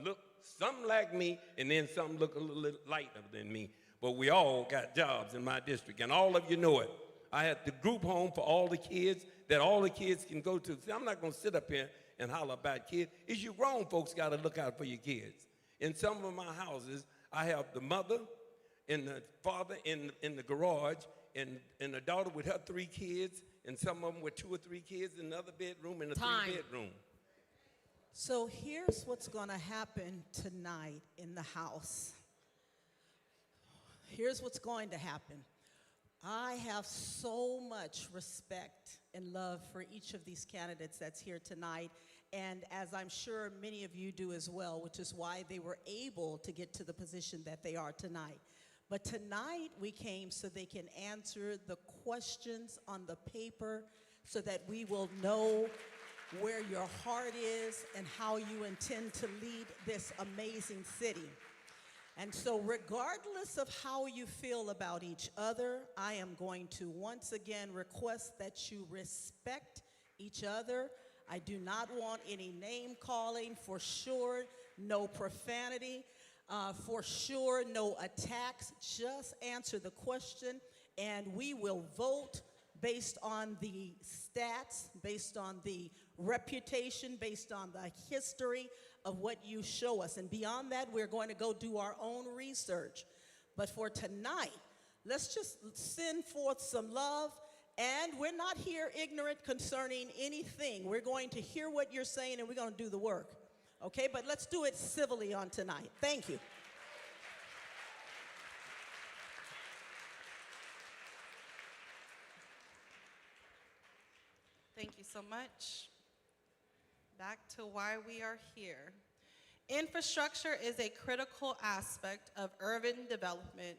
look some like me, and then some look a little lighter than me. But we all got jobs in my district, and all of you know it. I had the group home for all the kids that all the kids can go to. See, I'm not going to sit up here and holler about kids. It's you grown folks got to look out for your kids. In some of my houses, I have the mother and the father in the garage, and the daughter with her 3 kids, and some of them with 2 or 3 kids in another bedroom and a 3-bedroom. So here's what's going to happen tonight in the House. Here's what's going to happen. I have so much respect and love for each of these candidates that's here tonight, and as I'm sure many of you do as well, which is why they were able to get to the position that they are tonight. But tonight we came so they can answer the questions on the paper so that we will know where your heart is and how you intend to lead this amazing city. And so regardless of how you feel about each other, I am going to once again request that you respect each other. I do not want any name calling, for sure, no profanity, for sure, no attacks. Just answer the question and we will vote based on the stats, based on the reputation, based on the history of what you show us. And beyond that, we're going to go do our own research. But for tonight, let's just send forth some love. And we're not here ignorant concerning anything. We're going to hear what you're saying and we're going to do the work. Okay, but let's do it civilly on tonight. Thank you. Thank you so much. Back to why we are here. Infrastructure is a critical aspect of urban development.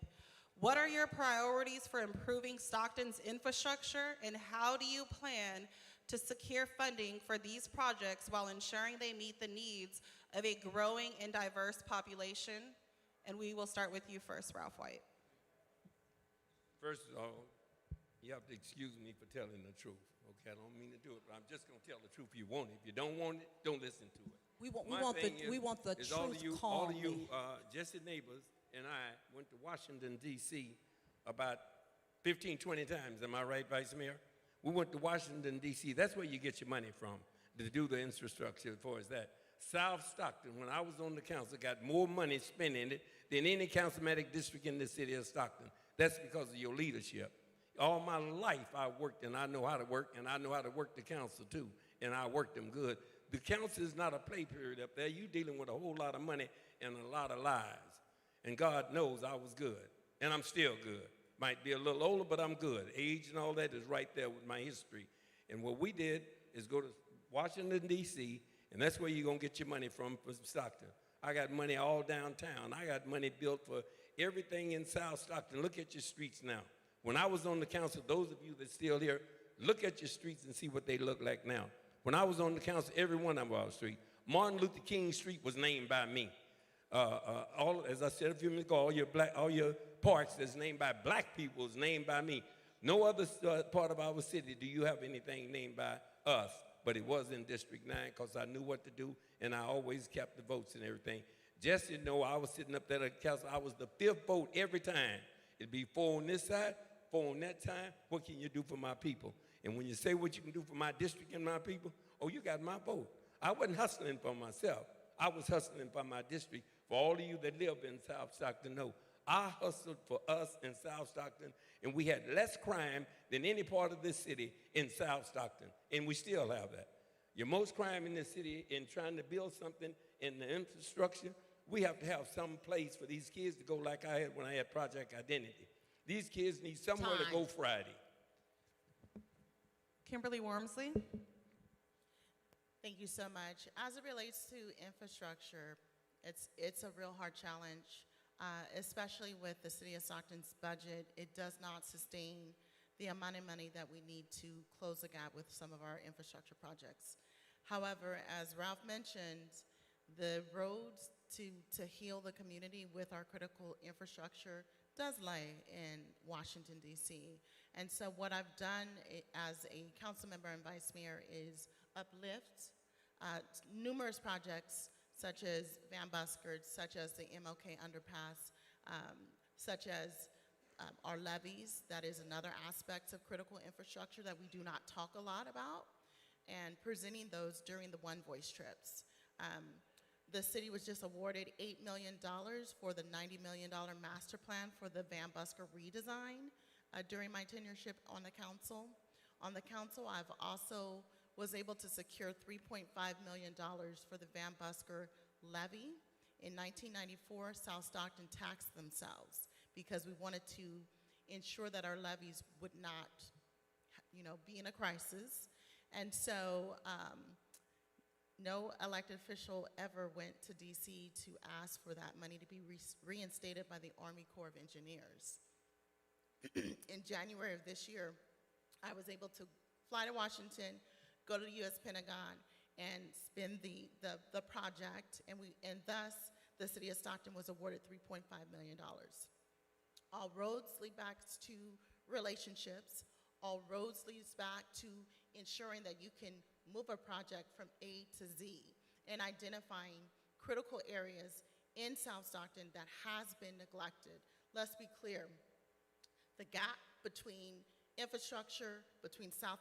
What are your priorities for improving Stockton's infrastructure, and how do you plan to secure funding for these projects while ensuring they meet the needs of a growing and diverse population? And we will start with you first, Ralph White. First of all, you have to excuse me for telling the truth. Okay, I don't mean to do it, but I'm just going to tell the truth if you want it. If you don't want it, don't listen to it. We want the truth all of you, Jesse Neighbors and I went to Washington, D.C. about 15, 20 times. Am I right, Vice Mayor? We went to Washington, D.C. That's where you get your money from to do the infrastructure as far as that. South Stockton, when I was on the council, got more money spent in it than any councilmatic district in the city of Stockton. That's because of your leadership. All my life I worked, and I know how to work, and I know how to work the council too, and I worked them good. The council is not a play period up there. You're dealing with a whole lot of money and a lot of lies. And God knows I was good, and I'm still good. Might be a little older, but I'm good. Age and all that is right there with my history. And what we did is go to Washington, D.C., and that's where you're going to get your money from Stockton. I got money all downtown. I got money built for everything in South Stockton. Look at your streets now. When I was on the council, those of you that's still here, look at your streets and see what they look like now. When I was on the council, every one of our street, Martin Luther King Street was named by me. As I said a few minutes ago, all your parks that's named by black people is named by me. No other part of our city do you have anything named by us, but it was in District 9 because I knew what to do, and I always kept the votes and everything. Just so you know, I was sitting up there at the council, I was the 5th vote every time. It'd be 4 on this side, 4 on that time. What can you do for my people? And when you say what you can do for my district and my people, oh, you got my vote. I wasn't hustling for myself. I was hustling for my district. For all of you that live in South Stockton, know, I hustled for us in South Stockton, and we had less crime than any part of this city in South Stockton, and we still have that. Your most crime in this city in trying to build something in the infrastructure, we have to have some place for these kids to go like I had when I had Project Identity. These kids need somewhere to go Friday. Kimberly Wormsley. Thank you so much. As it relates to infrastructure, it's a real hard challenge, especially with the City of Stockton's budget. It does not sustain the amount of money that we need to close the gap with some of our infrastructure projects. However, as Ralph mentioned, the roads to heal the community with our critical infrastructure does lay in Washington, D.C. And so what I've done as a council member and vice mayor is uplift numerous projects such as Van Buskirk, such as the MLK underpass, such as our levees. That is another aspect of critical infrastructure that we do not talk a lot about, and presenting those during the One Voice trips. The city was just awarded $8 million for the $90 million master plan for the Van Buskirk redesign during my tenureship on the council. On the council, I've also was able to secure $3.5 million for the Van Buskirk levy. In 1994, South Stockton taxed themselves because we wanted to ensure that our levies would not, be in a crisis. And so no elected official ever went to DC to ask for that money to be reinstated by the Army Corps of Engineers. In January of this year, I was able to fly to Washington, go to the U.S. Pentagon, and spend the project, and thus the city of Stockton was awarded $3.5 million. All roads lead back to relationships. All roads leads back to ensuring that you can move a project from A to Z and identifying critical areas in South Stockton that has been neglected. Let's be clear, the gap between infrastructure between South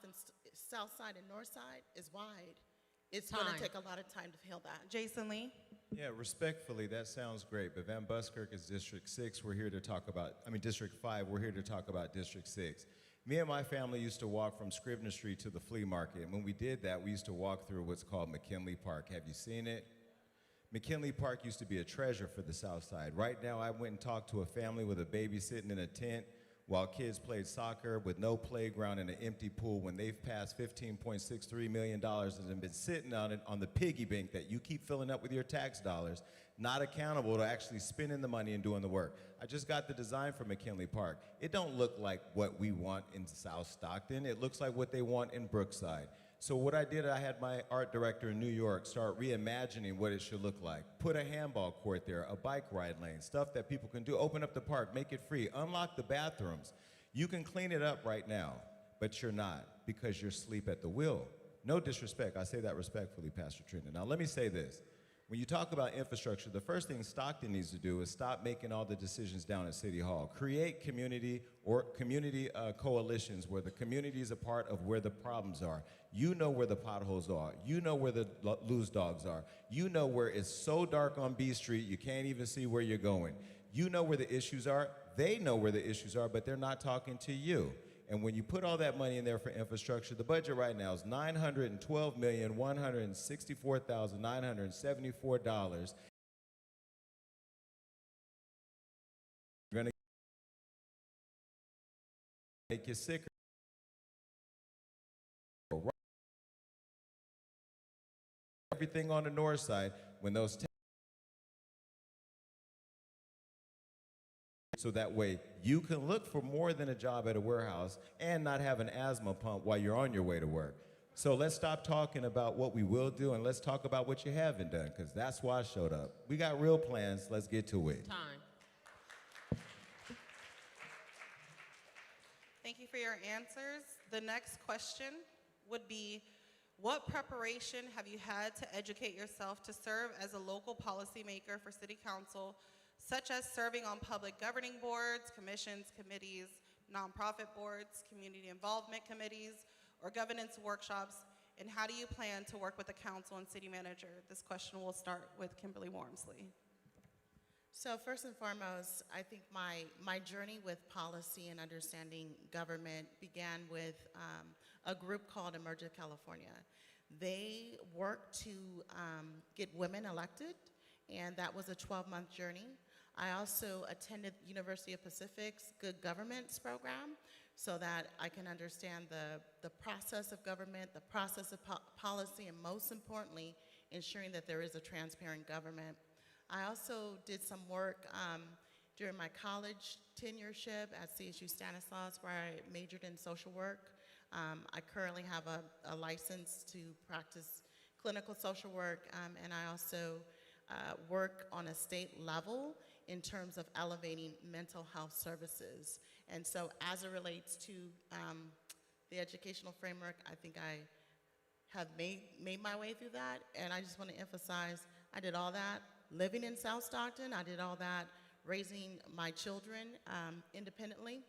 Side and North Side is wide. It's going to take a lot of time to heal that. Jason Lee. Yeah, respectfully, that sounds great, but Van Buskirk is District 6. We're here to talk about, District 5. We're here to talk about District 6. Me and my family used to walk from Scribner Street to the flea market. And when we did that, we used to walk through what's called McKinley Park. Have you seen it? McKinley Park used to be a treasure for the South Side. Right now, I went and talked to a family with a baby sitting in a tent while kids played soccer with no playground and an empty pool when they've passed $15.63 million and have been sitting on it on the piggy bank that you keep filling up with your tax dollars, not accountable to actually spending the money and doing the work. I just got the design for McKinley Park. It don't look like what we want in South Stockton. It looks like what they want in Brookside. So what I did, I had my art director in New York start reimagining what it should look like. Put a handball court there, a bike ride lane, stuff that people can do. Open up the park, make it free, unlock the bathrooms. You can clean it up right now, but you're not because you're asleep at the wheel. No disrespect, I say that respectfully, Pastor Trina. Now let me say this. When you talk about infrastructure, the first thing Stockton needs to do is stop making all the decisions down at City Hall. Create community coalitions where the community is a part of where the problems are. You know where the potholes are. You know where the loose dogs are. You know where it's so dark on B Street you can't even see where you're going. You know where the issues are. They know where the issues are, but they're not talking to you. And when you put all that money in there for infrastructure, the budget right now is $912,164,974. You're going to make you sicker. Everything on the north side, when those so that way you can look for more than a job at a warehouse and not have an asthma pump while you're on your way to work. So let's stop talking about what we will do and let's talk about what you haven't done, because that's why I showed up. We got real plans. Let's get to it. Time. Thank you for your answers. The next question would be, what preparation have you had to educate yourself to serve as a local policymaker for City Council, such as serving on public governing boards, commissions, committees, nonprofit boards, community involvement committees, or governance workshops, and how do you plan to work with the council and city manager? This question will start with Kimberly Wormsley. So first and foremost, I think my journey with policy and understanding government began with a group called Emergent California. They work to get women elected, and that was a 12-month journey. I also attended University of Pacific's Good Governments program so that I can understand the process of government, the process of policy, and most importantly, ensuring that there is a transparent government. I also did some work during my college tenureship at CSU Stanislaus, where I majored in social work. I currently have a license to practice clinical social work, and I also work on a state level in terms of elevating mental health services. And so as it relates to the educational framework, I think I have made my way through that, and I just want to emphasize, I did all that living in South Stockton. I did all that raising my children independently.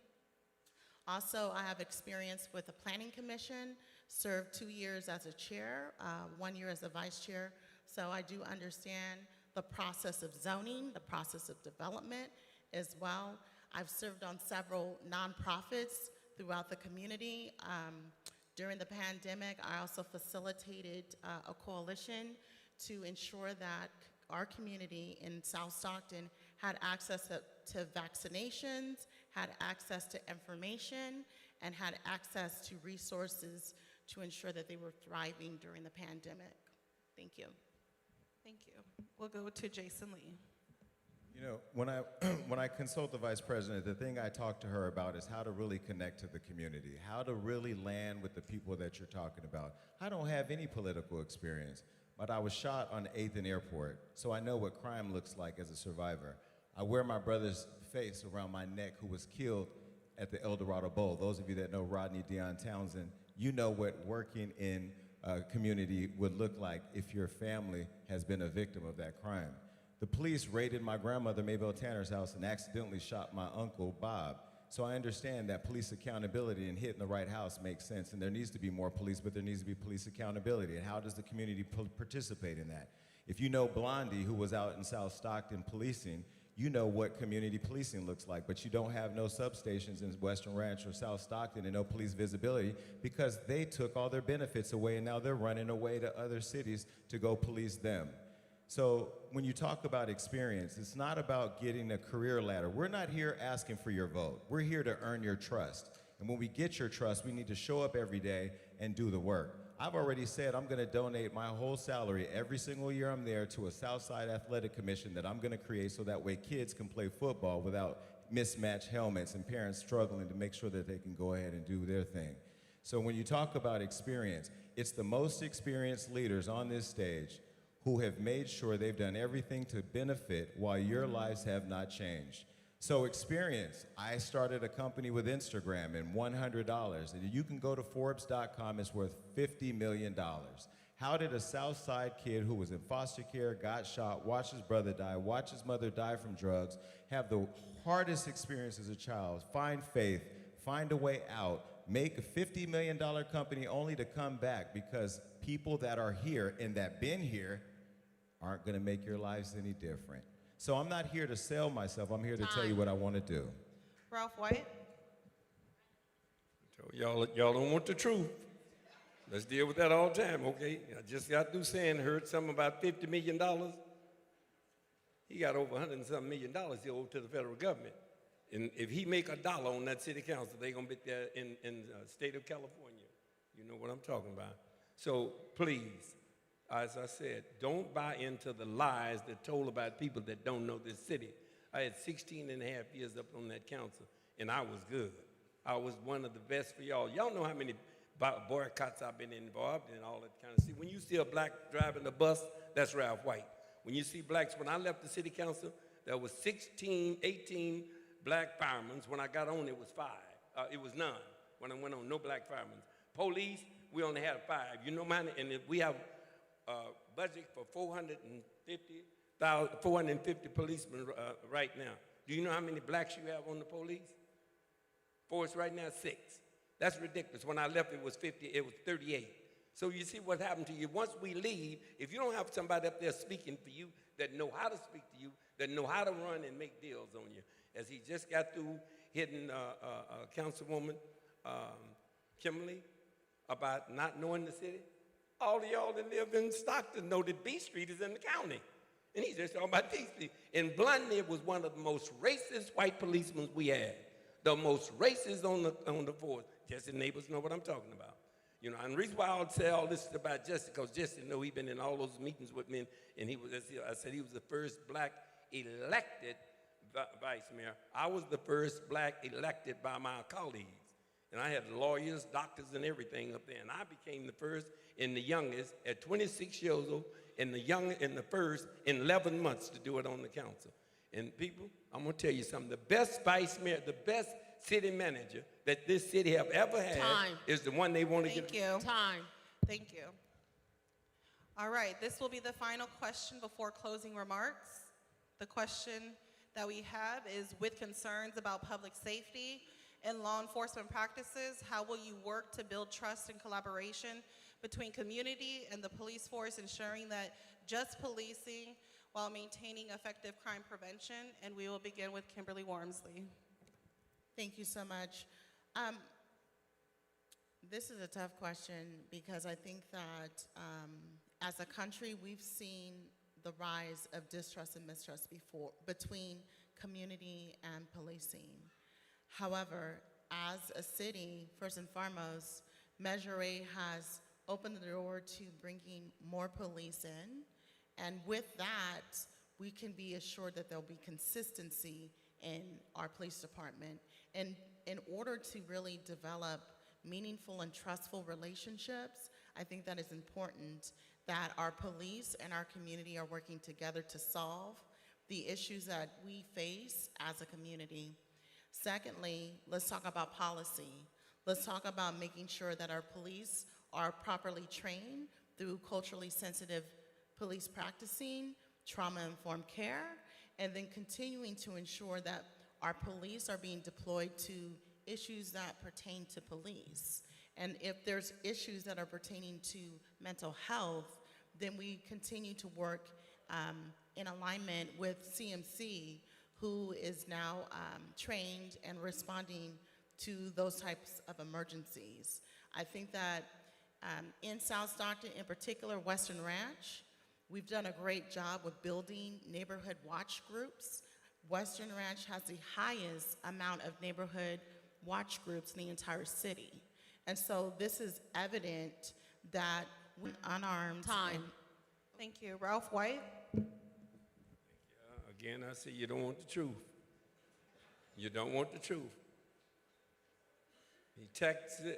Also, I have experience with the Planning Commission, served 2 years as a chair, 1 year as a vice chair. So I do understand the process of zoning, the process of development as well. I've served on several nonprofits throughout the community. During the pandemic, I also facilitated a coalition to ensure that our community in South Stockton had access to vaccinations, had access to information, and had access to resources to ensure that they were thriving during the pandemic. Thank you. Thank you. We'll go to Jason Lee. You know, when I consult the vice president, the thing I talk to her about is how to really connect to the community, how to really land with the people that you're talking about. I don't have any political experience, but I was shot on 8th and Airport, so I know what crime looks like as a survivor. I wear my brother's face around my neck who was killed at the El Dorado Bowl. Those of you that know Rodney Deion Townsend, you know what working in a community would look like if your family has been a victim of that crime. The police raided my grandmother, Maybelle Tanner's house, and accidentally shot my uncle, Bob. So I understand that police accountability and hitting the right house makes sense, and there needs to be more police, but there needs to be police accountability. And how does the community participate in that? If you know Blondie, who was out in South Stockton policing, you know what community policing looks like, but you don't have no substations in Western Ranch or South Stockton and no police visibility because they took all their benefits away and now they're running away to other cities to go police them. So when you talk about experience, it's not about getting a career ladder. We're not here asking for your vote. We're here to earn your trust. And when we get your trust, we need to show up every day and do the work. I've already said I'm gonna donate my whole salary every single year I'm there to a Southside Athletic Commission that I'm gonna create so that way kids can play football without mismatched helmets and parents struggling to make sure that they can go ahead and do their thing. So when you talk about experience, it's the most experienced leaders on this stage who have made sure they've done everything to benefit while your lives have not changed. So experience, I started a company with Instagram and $100, and you can go to Forbes.com, it's worth $50 million. How did a Southside kid who was in foster care, got shot, watched his brother die, watched his mother die from drugs, have the hardest experience as a child, find faith, find a way out, make a $50 million company only to come back because people that are here and that been here aren't gonna make your lives any different. So I'm not here to sell myself, I'm here to tell you what I wanna do. Ralph White. So y'all don't want the truth. Let's deal with that all the time, okay? I just got through saying, heard something about $50 million. He got over $100 and something million he owed to the federal government. And if he make $1 on that city council, they gonna be there in the state of California. You know what I'm talking about. So please, as I said, don't buy into the lies that told about people that don't know this city. I had 16 and a half years up on that council, and I was good. I was one of the best for y'all. Y'all know how many boycotts I've been involved in, all that kind of. See, when you see a black driving the bus, that's Ralph White. When you see blacks, when I left the city council, there was 16, 18 black firemen. When I got on, it was 5. It was none. When I went on, no black firemen. Police, we only had 5. You know, man, and we have a budget for 450 policemen right now. Do you know how many blacks you have on the police? Force right now, 6. That's ridiculous. When I left, it was 50. It was 38. So you see what happened to you. Once we leave, if you don't have somebody up there speaking for you that know how to speak to you, that know how to run and make deals on you, as he just got through hitting Councilwoman Kimberly about not knowing the city, all of y'all that live in Stockton know that B Street is in the county. And he's just talking about B Street. And Bluntney was one of the most racist white policemen we had. The most racist on the force. Jesse neighbors know what I'm talking about. You know, and the reason why I'll say all this about Jesse, because Jesse know he's been in all those meetings with me, and he was, I said he was the first black elected vice mayor. I was the first black elected by my colleagues. And I had lawyers, doctors, and everything up there. And I became the first and the youngest at 26 years old, and the first in 11 months to do it on the council. And people, I'm gonna tell you something. The best vice mayor, the best city manager that this city have ever had is the one they want to get. Thank you. Thank you. All right, this will be the final question before closing remarks. The question that we have is, with concerns about public safety and law enforcement practices, how will you work to build trust and collaboration between community and the police force, ensuring that just policing while maintaining effective crime prevention? And we will begin with Kimberly Wormsley. Thank you so much. This is a tough question because I think that as a country, we've seen the rise of distrust and mistrust between community and policing. However, as a city, first and foremost, Measure A has opened the door to bringing more police in. And with that, we can be assured that there'll be consistency in our police department. And in order to really develop meaningful and trustful relationships, I think that it's important that our police and our community are working together to solve the issues that we face as a community. Secondly, let's talk about policy. Let's talk about making sure that our police are properly trained through culturally sensitive police practicing, trauma-informed care, and then continuing to ensure that our police are being deployed to issues that pertain to police. And if there's issues that are pertaining to mental health, then we continue to work in alignment with CMC, who is now trained and responding to those types of emergencies. I think that in South Stockton, in particular, Western Ranch, we've done a great job with building neighborhood watch groups. Western Ranch has the highest amount of neighborhood watch groups in the entire city. And so this is evident that when unarmed. Thank you. Ralph White. Again, I say you don't want the truth. You don't want the truth. He texted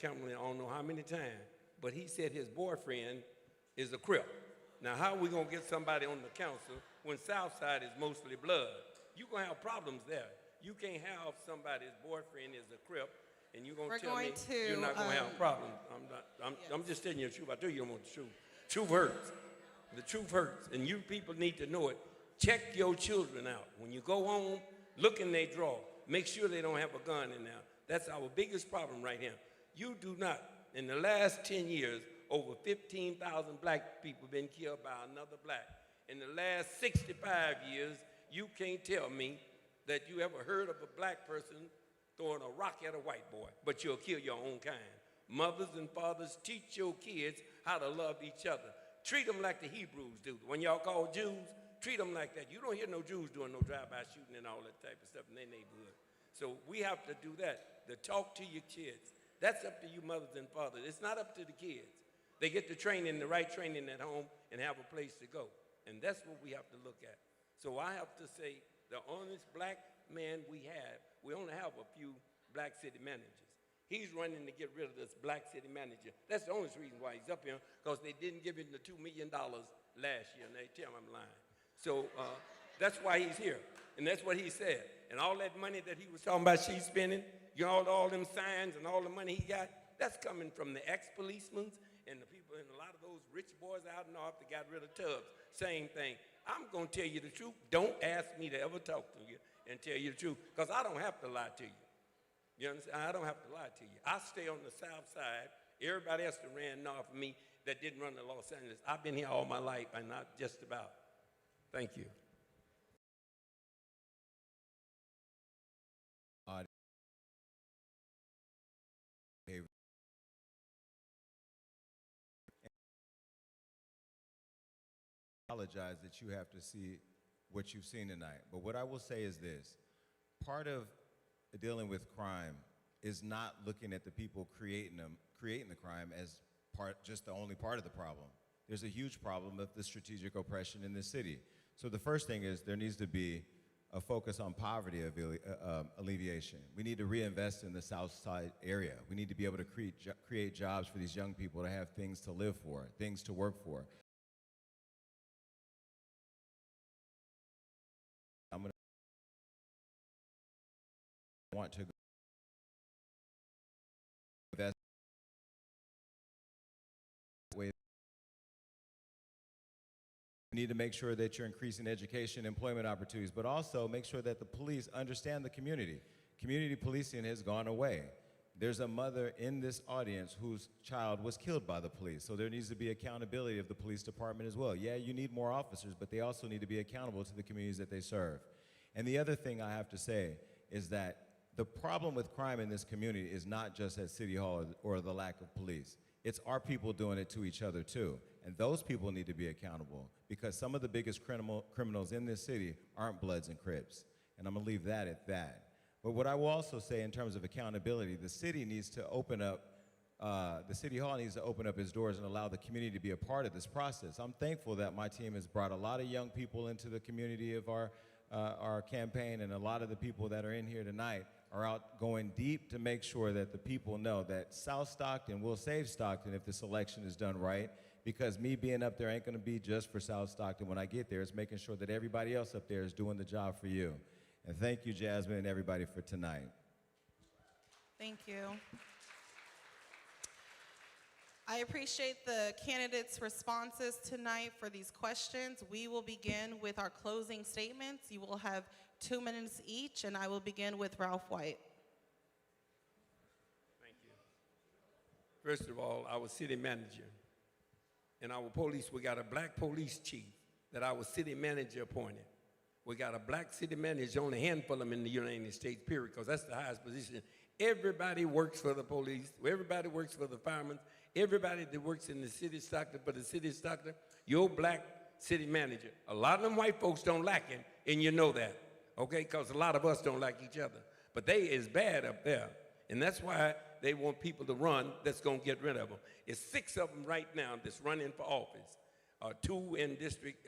Kimberly, I don't know how many times, but he said his boyfriend is a Crip. Now, how are we going to get somebody on the council when Southside is mostly blood? You're going to have problems there. You can't have somebody's boyfriend is a Crip, and you're going to tell me you're not going to have problems. I'm just telling you the truth. I tell you don't want the truth. Truth hurts. The truth hurts, and you people need to know it. Check your children out. When you go home, look in their drawer. Make sure they don't have a gun in there. That's our biggest problem right here. You do not. In the last 10 years, over 15,000 black people have been killed by another black. In the last 65 years, you can't tell me that you ever heard of a black person throwing a rock at a white boy, but you'll kill your own kind. Mothers and fathers, teach your kids how to love each other. Treat them like the Hebrews do. When y'all call Jews, treat them like that. You don't hear no Jews doing no drive-by shooting and all that type of stuff in their neighborhood. So we have to do that, to talk to your kids. That's up to you mothers and fathers. It's not up to the kids. They get the training, the right training at home, and have a place to go. And that's what we have to look at. So I have to say, the honest black man we only have a few black city managers. He's running to get rid of this black city manager. That's the only reason why he's up here, because they didn't give him the $2 million last year, and they tell him I'm lying. So that's why he's here, and that's what he said. And all that money that he was talking about she's spending, you know, all them signs and all the money he got, that's coming from the ex-policemen and the people, and a lot of those rich boys out north that got rid of Tubbs. Same thing. I'm going to tell you the truth. Don't ask me to ever talk to you and tell you the truth, because I don't have to lie to you. You understand? I don't have to lie to you. I stay on the south side. Everybody else that ran north of me that didn't run to Los Angeles. I've been here all my life, and not just about. Thank you. Apologize that you have to see what you've seen tonight. But what I will say is this: part of dealing with crime is not looking at the people creating the crime as just the only part of the problem. There's a huge problem of the strategic oppression in this city. So the first thing is there needs to be a focus on poverty alleviation. We need to reinvest in the South Side area. We need to be able to create jobs for these young people to have things to live for, things to work for. Want to invest way. You need to make sure that you're increasing education, employment opportunities, but also make sure that the police understand the community. Community policing has gone away. There's a mother in this audience whose child was killed by the police, so there needs to be accountability of the police department as well. Yeah, you need more officers, but they also need to be accountable to the communities that they serve. And the other thing I have to say is that the problem with crime in this community is not just at City Hall or the lack of police. It's our people doing it to each other too. And those people need to be accountable, because some of the biggest criminals in this city aren't Bloods and Crips. And I'm gonna leave that at that. But what I will also say in terms of accountability, the city needs to open up, the City Hall needs to open up its doors and allow the community to be a part of this process. I'm thankful that my team has brought a lot of young people into the community of our campaign, and a lot of the people that are in here tonight are out going deep to make sure that the people know that South Stockton will save Stockton if this election is done right, because me being up there ain't gonna be just for South Stockton when I get there. It's making sure that everybody else up there is doing the job for you. And thank you, Jasmine, and everybody for tonight. Thank you. I appreciate the candidates' responses tonight for these questions. We will begin with our closing statements. You will have 2 minutes each, and I will begin with Ralph White. Thank you. First of all, our city manager and our police, we got a black police chief that our city manager appointed. We got a black city manager, only a handful of them in the United States, period, because that's the highest position. Everybody works for the police. Everybody works for the firemen. Everybody that works in the city of Stockton, but the city of Stockton, your black city manager. A lot of them white folks don't like him, and you know that, okay? Because a lot of us don't like each other. But they is bad up there, and that's why they want people to run that's going to get rid of them. It's 6 of them right now that's running for office. 2 in District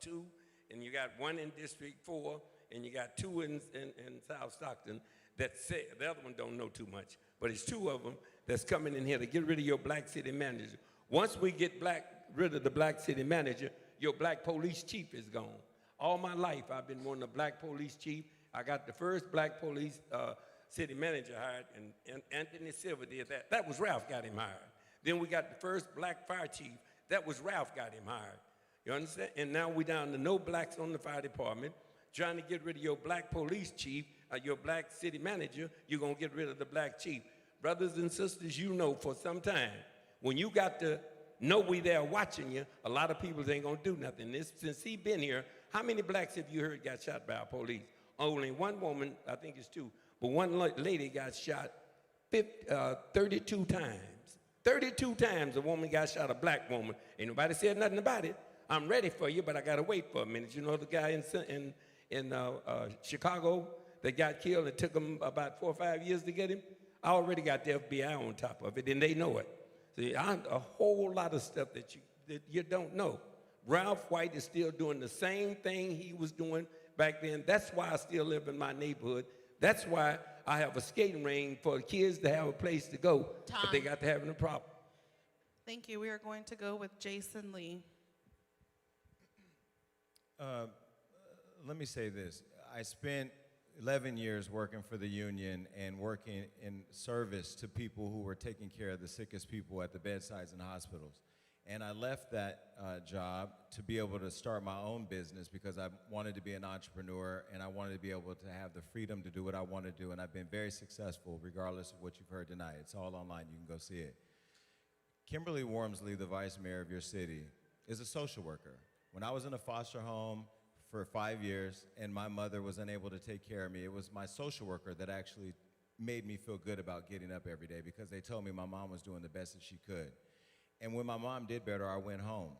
2, and you got 1 in District 4, and you got 2 in South Stockton. That say, the other one don't know too much, but it's 2 of them that's coming in here to get rid of your black city manager. Once we get rid of the black city manager, your black police chief is gone. All my life, I've been wanting a black police chief. I got the first black police city manager hired, and Anthony Silva did that. That was Ralph got him hired. Then we got the first black fire chief. That was Ralph got him hired. You understand? And now we down to no blacks on the fire department, trying to get rid of your black police chief, your black city manager. You're going to get rid of the black chief. Brothers and sisters, you know for some time, when you got to know we there watching you, a lot of people ain't going to do nothing. Since he been here, how many blacks have you heard got shot by our police? Only one woman, I think it's 2, but one lady got shot 32 times. 32 times a woman got shot, a black woman. Ain't nobody said nothing about it. I'm ready for you, but I got to wait for a minute. You know the guy in Chicago that got killed? It took him about 4 or 5 years to get him. I already got the FBI on top of it, and they know it. See, a whole lot of stuff that you don't know. Ralph White is still doing the same thing he was doing back then. That's why I still live in my neighborhood, That's why I have a skating ring for the kids to have a place to go. But they Time. got to having a problem. Thank you. We are going to go with Jason Lee. Let me say this. I spent 11 years working for the union and working in service to people who were taking care of the sickest people at the bedsides and hospitals. And I left that job to be able to start my own business because I wanted to be an entrepreneur and I wanted to be able to have the freedom to do what I want to do. And I've been very successful regardless of what you've heard tonight. It's all online. You can go see it. Kimberly Wormsley, the vice mayor of your city, is a social worker. When I was in a foster home for 5 years and my mother was unable to take care of me, it was my social worker that actually made me feel good about getting up every day because they told me my mom was doing the best that she could. And when my mom did better, I went home.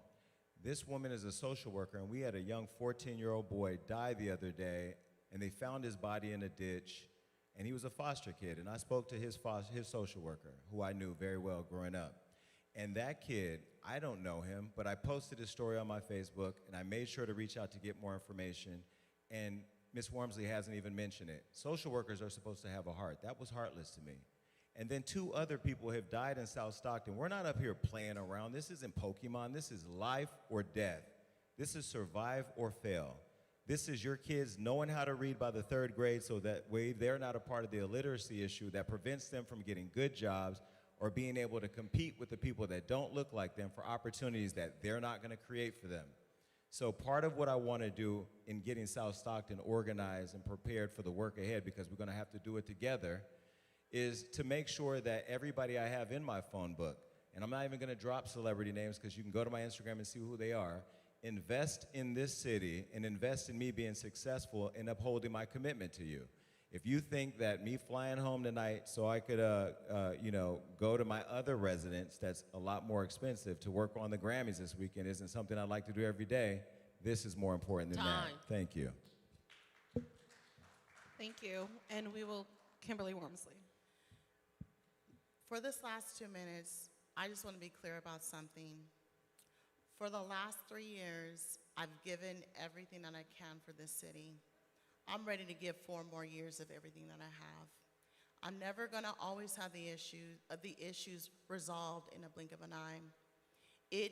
This woman is a social worker, and we had a young 14-year-old boy die the other day, and they found his body in a ditch, and he was a foster kid. And I spoke to his social worker, who I knew very well growing up. And that kid, I don't know him, but I posted his story on my Facebook, and I made sure to reach out to get more information, and Ms. Wormsley hasn't even mentioned it. Social workers are supposed to have a heart. That was heartless to me. And then 2 other people have died in South Stockton. We're not up here playing around. This isn't Pokemon. This is life or death. This is survive or fail. This is your kids knowing how to read by the 3rd grade so that way they're not a part of the illiteracy issue that prevents them from getting good jobs or being able to compete with the people that don't look like them for opportunities that they're not going to create for them. So part of what I want to do in getting South Stockton organized and prepared for the work ahead, because we're going to have to do it together, is to make sure that everybody I have in my phone book, and I'm not even going to drop celebrity names because you can go to my Instagram and see who they are, invest in this city and invest in me being successful in upholding my commitment to you. If you think that me flying home tonight so I could, go to my other residence that's a lot more expensive to work on the Grammys this weekend isn't something I'd like to do every day, this is more important than that. Thank you. Thank you. And we will, Kimberly Wormsley. For this last 2 minutes, I just want to be clear about something. For the last 3 years, I've given everything that I can for this city. I'm ready to give 4 more years of everything that I have. I'm never going to always have the issues resolved in a blink of an eye. It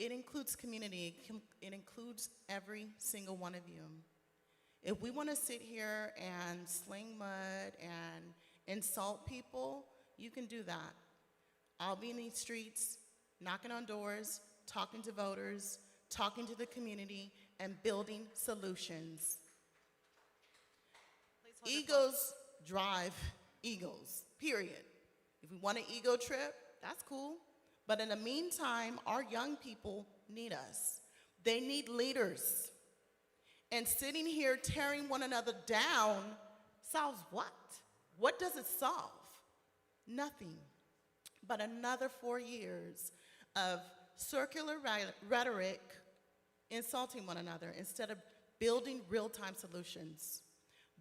includes community. It includes every single one of you. If we want to sit here and sling mud and insult people, you can do that. I'll be in these streets, knocking on doors, talking to voters, talking to the community, and building solutions. Egos drive egos, period. If we want an ego trip, that's cool. But in the meantime, our young people need us. They need leaders. And sitting here tearing one another down solves what? What does it solve? Nothing. But another 4 years of circular rhetoric insulting one another instead of building real-time solutions.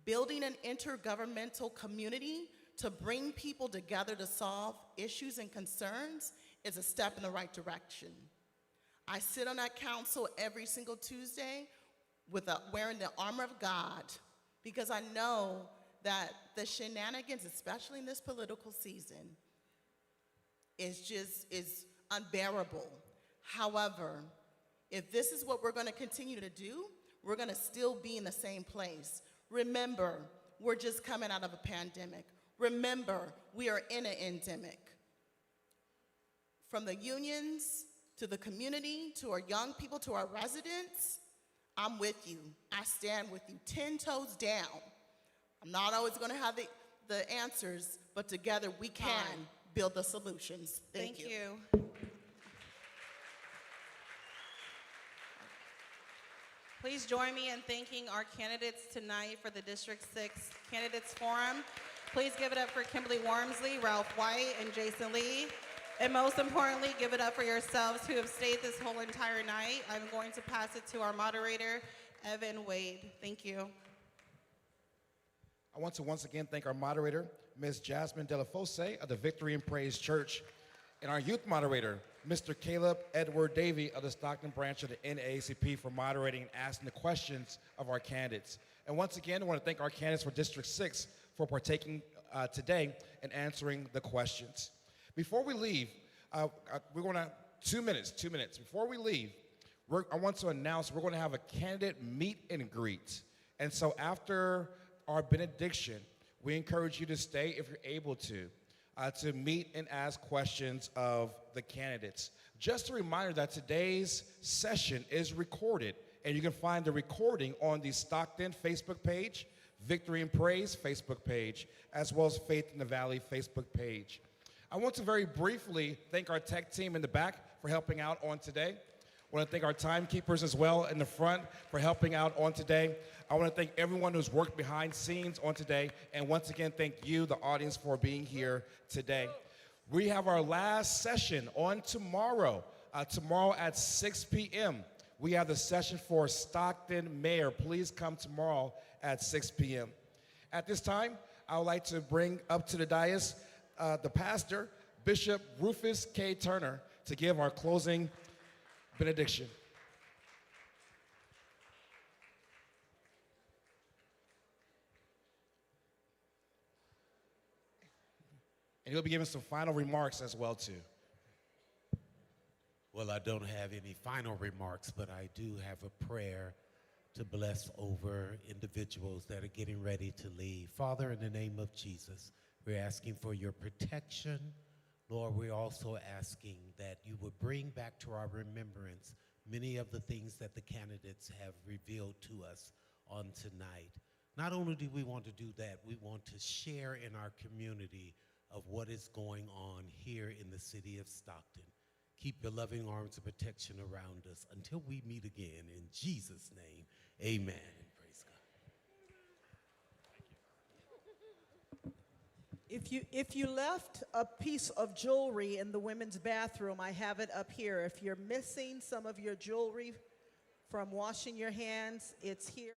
Building an intergovernmental community to bring people together to solve issues and concerns is a step in the right direction. I sit on that council every single Tuesday wearing the armor of God because I know that the shenanigans, especially in this political season, is unbearable. However, if this is what we're going to continue to do, we're going to still be in the same place. Remember, we're just coming out of a pandemic. Remember, we are in an endemic. From the unions, to the community, to our young people, to our residents, I'm with you. I stand with you, 10 toes down. I'm not always going to have the answers, but together we can build the solutions. Thank you. Please join me in thanking our candidates tonight for the District 6 Candidates Forum. Please give it up for Kimberly Wormsley, Ralph White, and Jason Lee. And most importantly, give it up for yourselves who have stayed this whole entire night. I'm going to pass it to our moderator, Evan Wade. Thank you. I want to once again thank our moderator, Ms. Jasmine Delafosse of the Victory and Praise Church, and our youth moderator, Mr. Caleb Edward Davey of the Stockton branch of the NAACP for moderating and asking the questions of our candidates. And once again, I want to thank our candidates for District 6 for partaking today and answering the questions. Before we leave, we're going to, 2 minutes. Before we leave, I want to announce we're going to have a candidate meet and greet. And so after our benediction, we encourage you to stay if you're able to meet and ask questions of the candidates. Just a reminder that today's session is recorded, and you can find the recording on the Stockton Facebook page, Victory and Praise Facebook page, as well as Faith in the Valley Facebook page. I want to very briefly thank our tech team in the back for helping out on today. I want to thank our timekeepers as well in the front for helping out on today. I want to thank everyone who's worked behind scenes on today. And once again, thank you, the audience, for being here today. We have our last session on tomorrow. Tomorrow at 6 p.m. We have the session for Stockton Mayor. Please come tomorrow at 6 p.m. At this time, I would like to bring up to the dais the pastor, Bishop Rufus K. Turner, to give our closing benediction. And he'll be giving some final remarks as well, too. Well, I don't have any final remarks, but I do have a prayer to bless over individuals that are getting ready to leave. Father, in the name of Jesus, we're asking for your protection. Lord, we're also asking that you would bring back to our remembrance many of the things that the candidates have revealed to us on tonight. Not only do we want to do that, we want to share in our community of what is going on here in the city of Stockton. Keep your loving arms of protection around us until we meet again. In Jesus' name, amen. Praise God. If you left a piece of jewelry in the women's bathroom, I have it up here. If you're missing some of your jewelry from washing your hands, it's here.